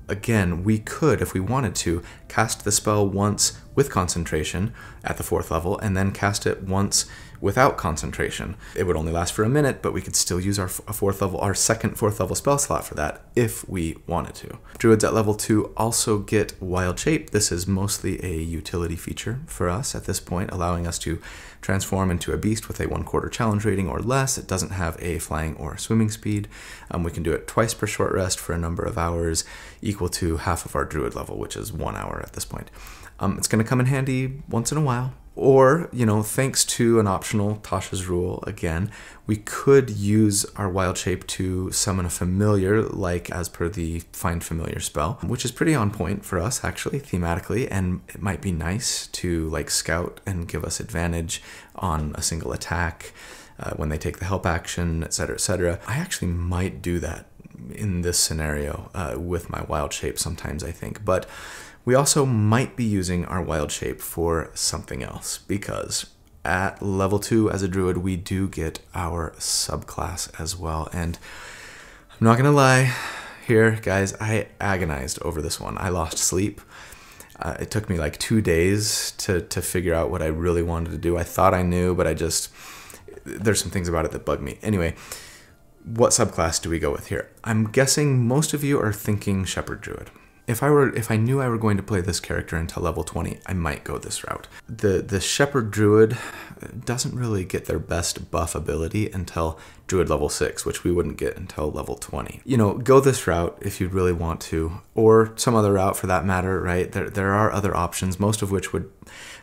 again, we could, if we wanted to, cast the spell once with concentration at the 4th level and then cast it once without concentration. It would only last for a minute, but we could still use our second 4th level spell slot for that if we wanted to. Druids at level 2 also get Wild Shape. This is mostly a utility feature for us at this point, allowing us to transform into a beast with a 1/4 challenge rating or less. It doesn't have a flying or swimming speed. We can do it twice per short rest for a number of hours, equal to half of our Druid level, which is 1 hour at this point. It's going to come in handy once in a while. Or, you know, thanks to an optional Tasha's Rule, again, we could use our Wild Shape to summon a familiar, like as per the Find Familiar spell, which is pretty on point for us, actually, thematically, and it might be nice to, like, scout and give us advantage on a single attack when they take the help action, etc., etc. I actually might do that in this scenario with my Wild Shape sometimes, I think, but we also might be using our Wild Shape for something else, because at level 2 as a Druid, we do get our subclass as well. And I'm not gonna lie here, guys, I agonized over this one. I lost sleep. It took me like 2 days to figure out what I really wanted to do. I thought I knew, but there's some things about it that bug me. Anyway, what subclass do we go with here? I'm guessing most of you are thinking Shepherd Druid. If I knew I were going to play this character until level 20, I might go this route. The Shepherd Druid doesn't really get their best buff ability until Druid level 6, which we wouldn't get until level 20. You know, go this route if you really want to, or some other route for that matter, right? There are other options, most of which would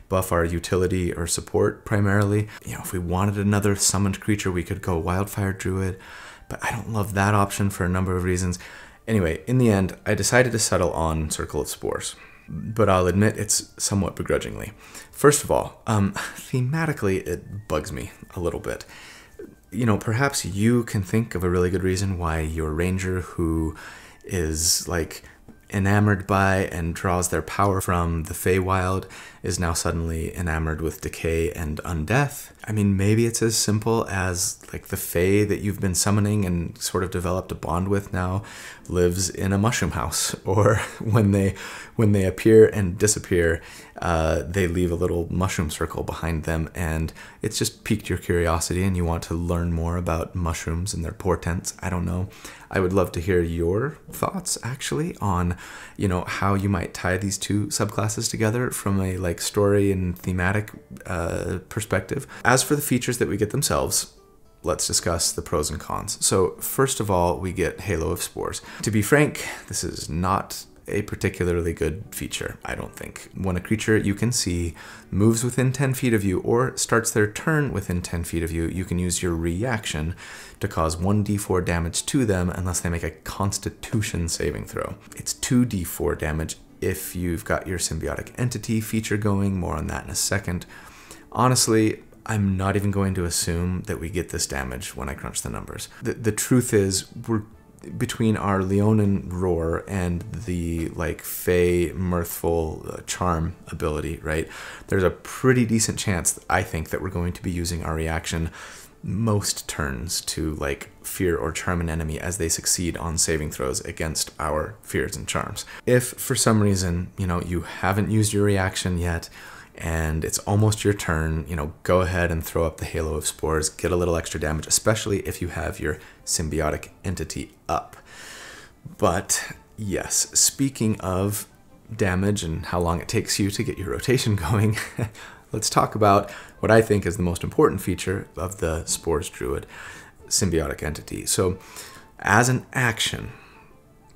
buff our utility or support primarily. You know, if we wanted another summoned creature, we could go Wildfire Druid. but I don't love that option for a number of reasons. Anyway, in the end, I decided to settle on Circle of Spores, but I'll admit it's somewhat begrudgingly. First of all, thematically, it bugs me a little bit. You know, perhaps you can think of a really good reason why your ranger who is like enamored by and draws their power from the Feywild is now suddenly enamored with decay and undeath. I mean, maybe it's as simple as like the Fey that you've been summoning and sort of developed a bond with now lives in a mushroom house, or when they appear and disappear, they leave a little mushroom circle behind them, and it's just piqued your curiosity and you want to learn more about mushrooms and their portents. I don't know. I would love to hear your thoughts actually on, you know, how you might tie these two subclasses together from a like story and thematic perspective. As for the features that we get themselves, let's discuss the pros and cons. So first of all, we get Halo of Spores. To be frank, this is not a particularly good feature, I don't think. When a creature you can see moves within 10 feet of you or starts their turn within 10 feet of you, you can use your reaction to cause 1d4 damage to them unless they make a Constitution saving throw. It's 2d4 damage if you've got your symbiotic entity feature going. More on that in a second. Honestly, I'm not even going to assume that we get this damage when I crunch the numbers. The truth is, we're between our Leonin Roar and the like Fey Mirthful Charm ability, right? There's a pretty decent chance, I think, that we're going to be using our reaction most turns to like fear or charm an enemy as they succeed on saving throws against our fears and charms. If for some reason, you know, you haven't used your reaction yet and it's almost your turn, you know, go ahead and throw up the Halo of Spores, get a little extra damage, especially if you have your symbiotic entity up. But yes, speaking of damage and how long it takes you to get your rotation going, let's talk about what I think is the most important feature of the Spores Druid, symbiotic entity. So as an action,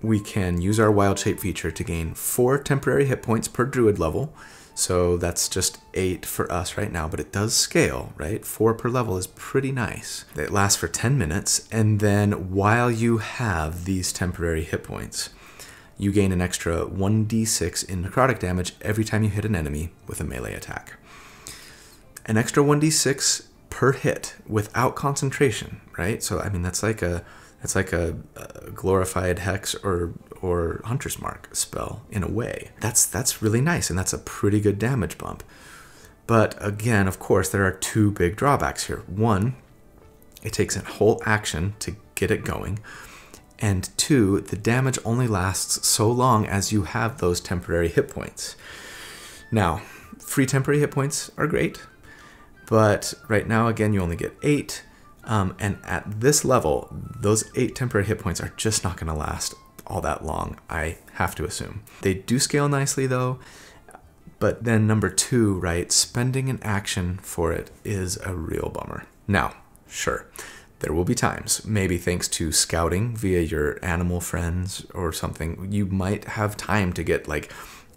we can use our wild shape feature to gain 4 temporary hit points per druid level. So that's just 8 for us right now, but it does scale, right? 4 per level is pretty nice. It lasts for 10 minutes, and then while you have these temporary hit points, you gain an extra 1d6 in necrotic damage every time you hit an enemy with a melee attack. An extra 1d6 per hit without concentration, right? So I mean that's like a glorified hex or Hunter's Mark spell in a way. That's really nice, and that's a pretty good damage bump. But again, of course, there are 2 big drawbacks here. One, it takes a whole action to get it going. And 2, the damage only lasts so long as you have those temporary hit points. Now, free temporary hit points are great, but right now, again, you only get 8. And at this level, those 8 temporary hit points are just not going to last all that long, I have to assume. They do scale nicely though, but then number 2, right, spending an action for it is a real bummer. Now, sure, there will be times, maybe thanks to scouting via your animal friends or something, you might have time to get like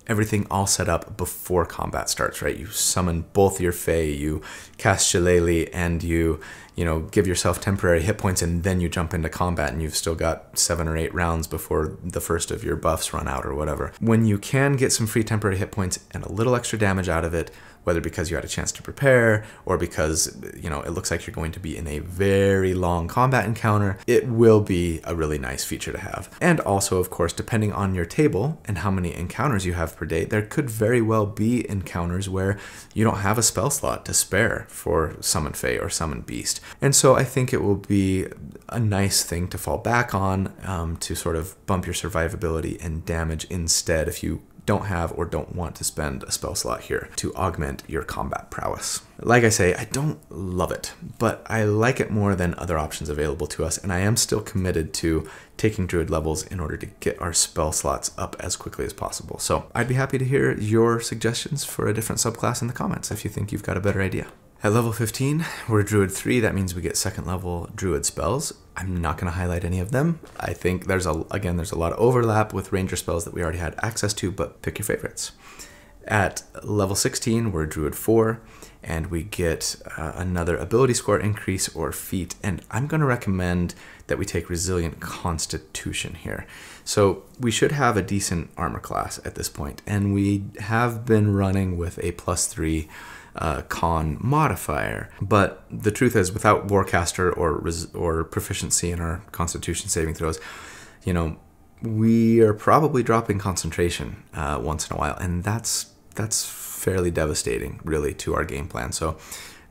everything all set up before combat starts, right? You summon both your Fey, you cast Shillelagh, and you give yourself temporary hit points, and then you jump into combat, and you've still got 7 or 8 rounds before the first of your buffs run out or whatever. When you can get some free temporary hit points and a little extra damage out of it, whether because you had a chance to prepare or because, you know, it looks like you're going to be in a very long combat encounter, it will be a really nice feature to have. And also, of course, depending on your table and how many encounters you have per day, there could very well be encounters where you don't have a spell slot to spare for Summon Fey or Summon Beast. And so I think it will be a nice thing to fall back on to sort of bump your survivability and damage instead if you don't have or don't want to spend a spell slot here to augment your combat prowess. Like I say, I don't love it, but I like it more than other options available to us, and I am still committed to taking druid levels in order to get our spell slots up as quickly as possible. So I'd be happy to hear your suggestions for a different subclass in the comments if you think you've got a better idea. At level 15, we're Druid 3. That means we get 2nd level Druid spells. I'm not going to highlight any of them. I think there's a lot of overlap with Ranger spells that we already had access to, but pick your favorites. At level 16, we're Druid 4, and we get another ability score increase or feat. And I'm going to recommend that we take Resilient Constitution here. So we should have a decent armor class at this point, and we have been running with a +3 con modifier. But the truth is, without Warcaster or proficiency in our Constitution saving throws, you know, we are probably dropping concentration once in a while, and that's fairly devastating, really, to our game plan. So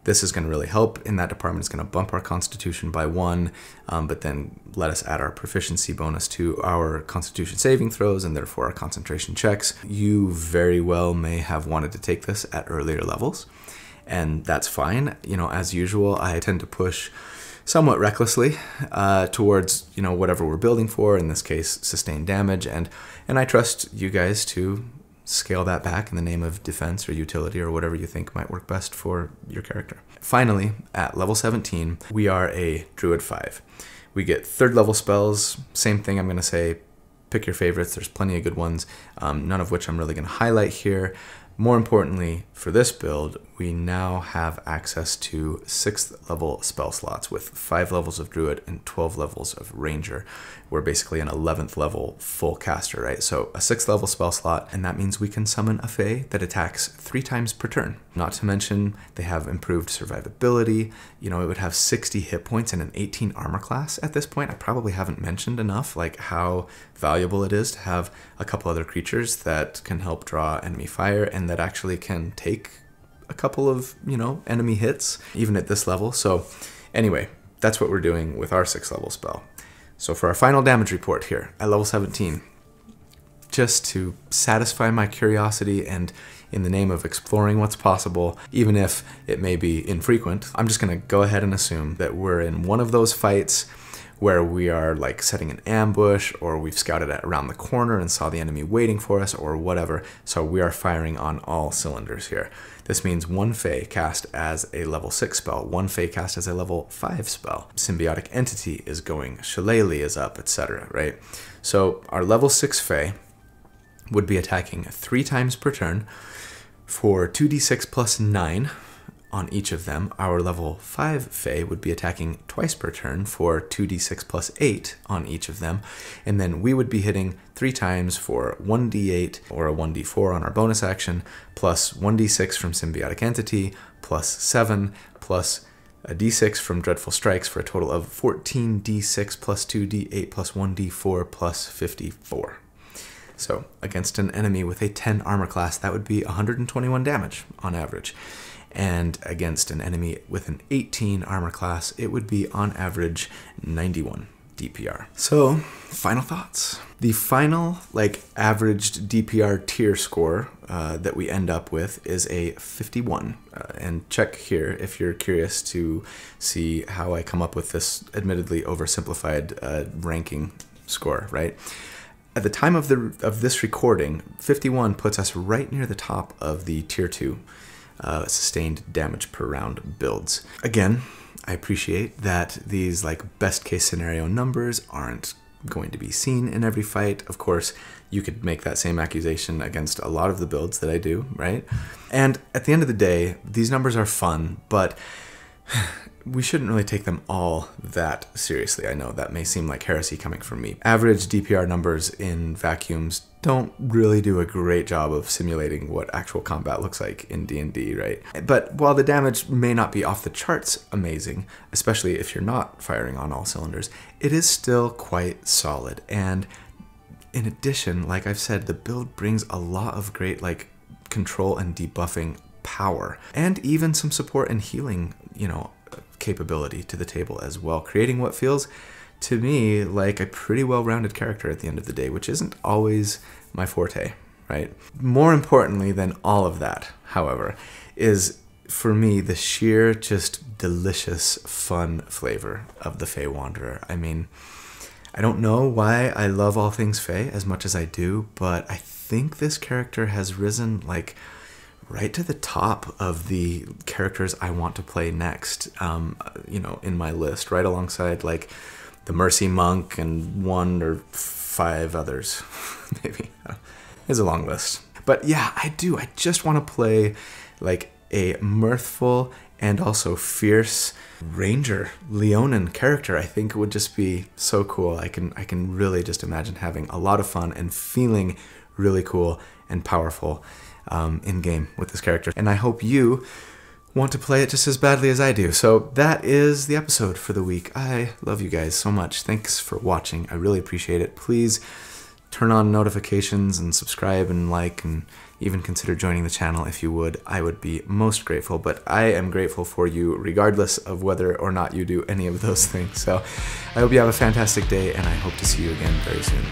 this is going to really help in that department. It's going to bump our Constitution by 1, but then let us add our proficiency bonus to our Constitution saving throws and therefore our concentration checks. You very well may have wanted to take this at earlier levels, and that's fine. You know, as usual, I tend to push somewhat recklessly towards, you know, whatever we're building for, in this case, sustained damage, and I trust you guys to scale that back in the name of defense or utility or whatever you think might work best for your character. Finally, at level 17, we are a Druid 5. We get 3rd level spells. Same thing, I'm going to say, pick your favorites. There's plenty of good ones, none of which I'm really going to highlight here. More importantly, for this build, we now have access to 6th level spell slots with 5 levels of Druid and 12 levels of Ranger. We're basically an 11th level full caster, right? So a 6th level spell slot, and that means we can summon a Fey that attacks 3 times per turn. Not to mention, they have improved survivability. You know, it would have 60 hit points and an 18 armor class at this point. I probably haven't mentioned enough, like, how valuable it is to have a couple other creatures that can help draw enemy fire and that actually can take a couple of, you know, enemy hits, even at this level. So anyway, that's what we're doing with our 6th level spell. So for our final damage report here at level 17, just to satisfy my curiosity and in the name of exploring what's possible, even if it may be infrequent, I'm just going to go ahead and assume that we're in one of those fights where we are like setting an ambush, or we've scouted it around the corner and saw the enemy waiting for us, or whatever. So we are firing on all cylinders here. This means 1 Fey cast as a level 6 spell, 1 Fey cast as a level 5 spell. Symbiotic Entity is going, Shillelagh is up, etc., right? So our level 6 Fey would be attacking 3 times per turn for 2d6 plus 9 on each of them. Our level 5 Fey would be attacking twice per turn for 2d6 plus 8 on each of them. And then we would be hitting 3 times for 1d8 or a 1d4 on our bonus action, plus 1d6 from Symbiotic Entity, plus 7, plus a d6 from Dreadful Strikes for a total of 14d6 plus 2d8 plus 1d4 plus 54. So against an enemy with a 10 armor class, that would be 121 damage on average. And against an enemy with an 18 armor class, it would be on average 91 DPR. So, final thoughts. The final, like, averaged DPR tier score that we end up with is a 51. And check here if you're curious to see how I come up with this admittedly oversimplified ranking score, right? At the time of this recording, 51 puts us right near the top of the tier 2 sustained damage per round builds. Again, I appreciate that these like best case scenario numbers aren't going to be seen in every fight. Of course, you could make that same accusation against a lot of the builds that I do, right? And at the end of the day, these numbers are fun, but we shouldn't really take them all that seriously. I know that may seem like heresy coming from me. Average DPR numbers in vacuums don't really do a great job of simulating what actual combat looks like in D&D, right? But while the damage may not be off the charts amazing, especially if you're not firing on all cylinders, it is still quite solid. And in addition, like I've said, the build brings a lot of great like control and debuffing power, and even some support and healing, you know, capability to the table as well, creating what feels to me like a pretty well-rounded character at the end of the day, which isn't always my forte, right? More importantly than all of that, however, is for me the sheer just delicious fun flavor of the Fey Wanderer. I mean, I don't know why I love all things Fey as much as I do, but I think this character has risen like right to the top of the characters I want to play next, you know, in my list, right alongside like the Mercy Monk and 1 or 5 others, maybe. It's a long list. But yeah, I just want to play like a mirthful and also fierce ranger, Leonin character, I think would just be so cool. I can really just imagine having a lot of fun and feeling really cool and powerful in-game with this character. And I hope you want to play it just as badly as I do. So that is the episode for the week. I love you guys so much. Thanks for watching. I really appreciate it. Please turn on notifications and subscribe and like, and even consider joining the channel if you would. I would be most grateful, but I am grateful for you regardless of whether or not you do any of those things. So I hope you have a fantastic day, and I hope to see you again very soon.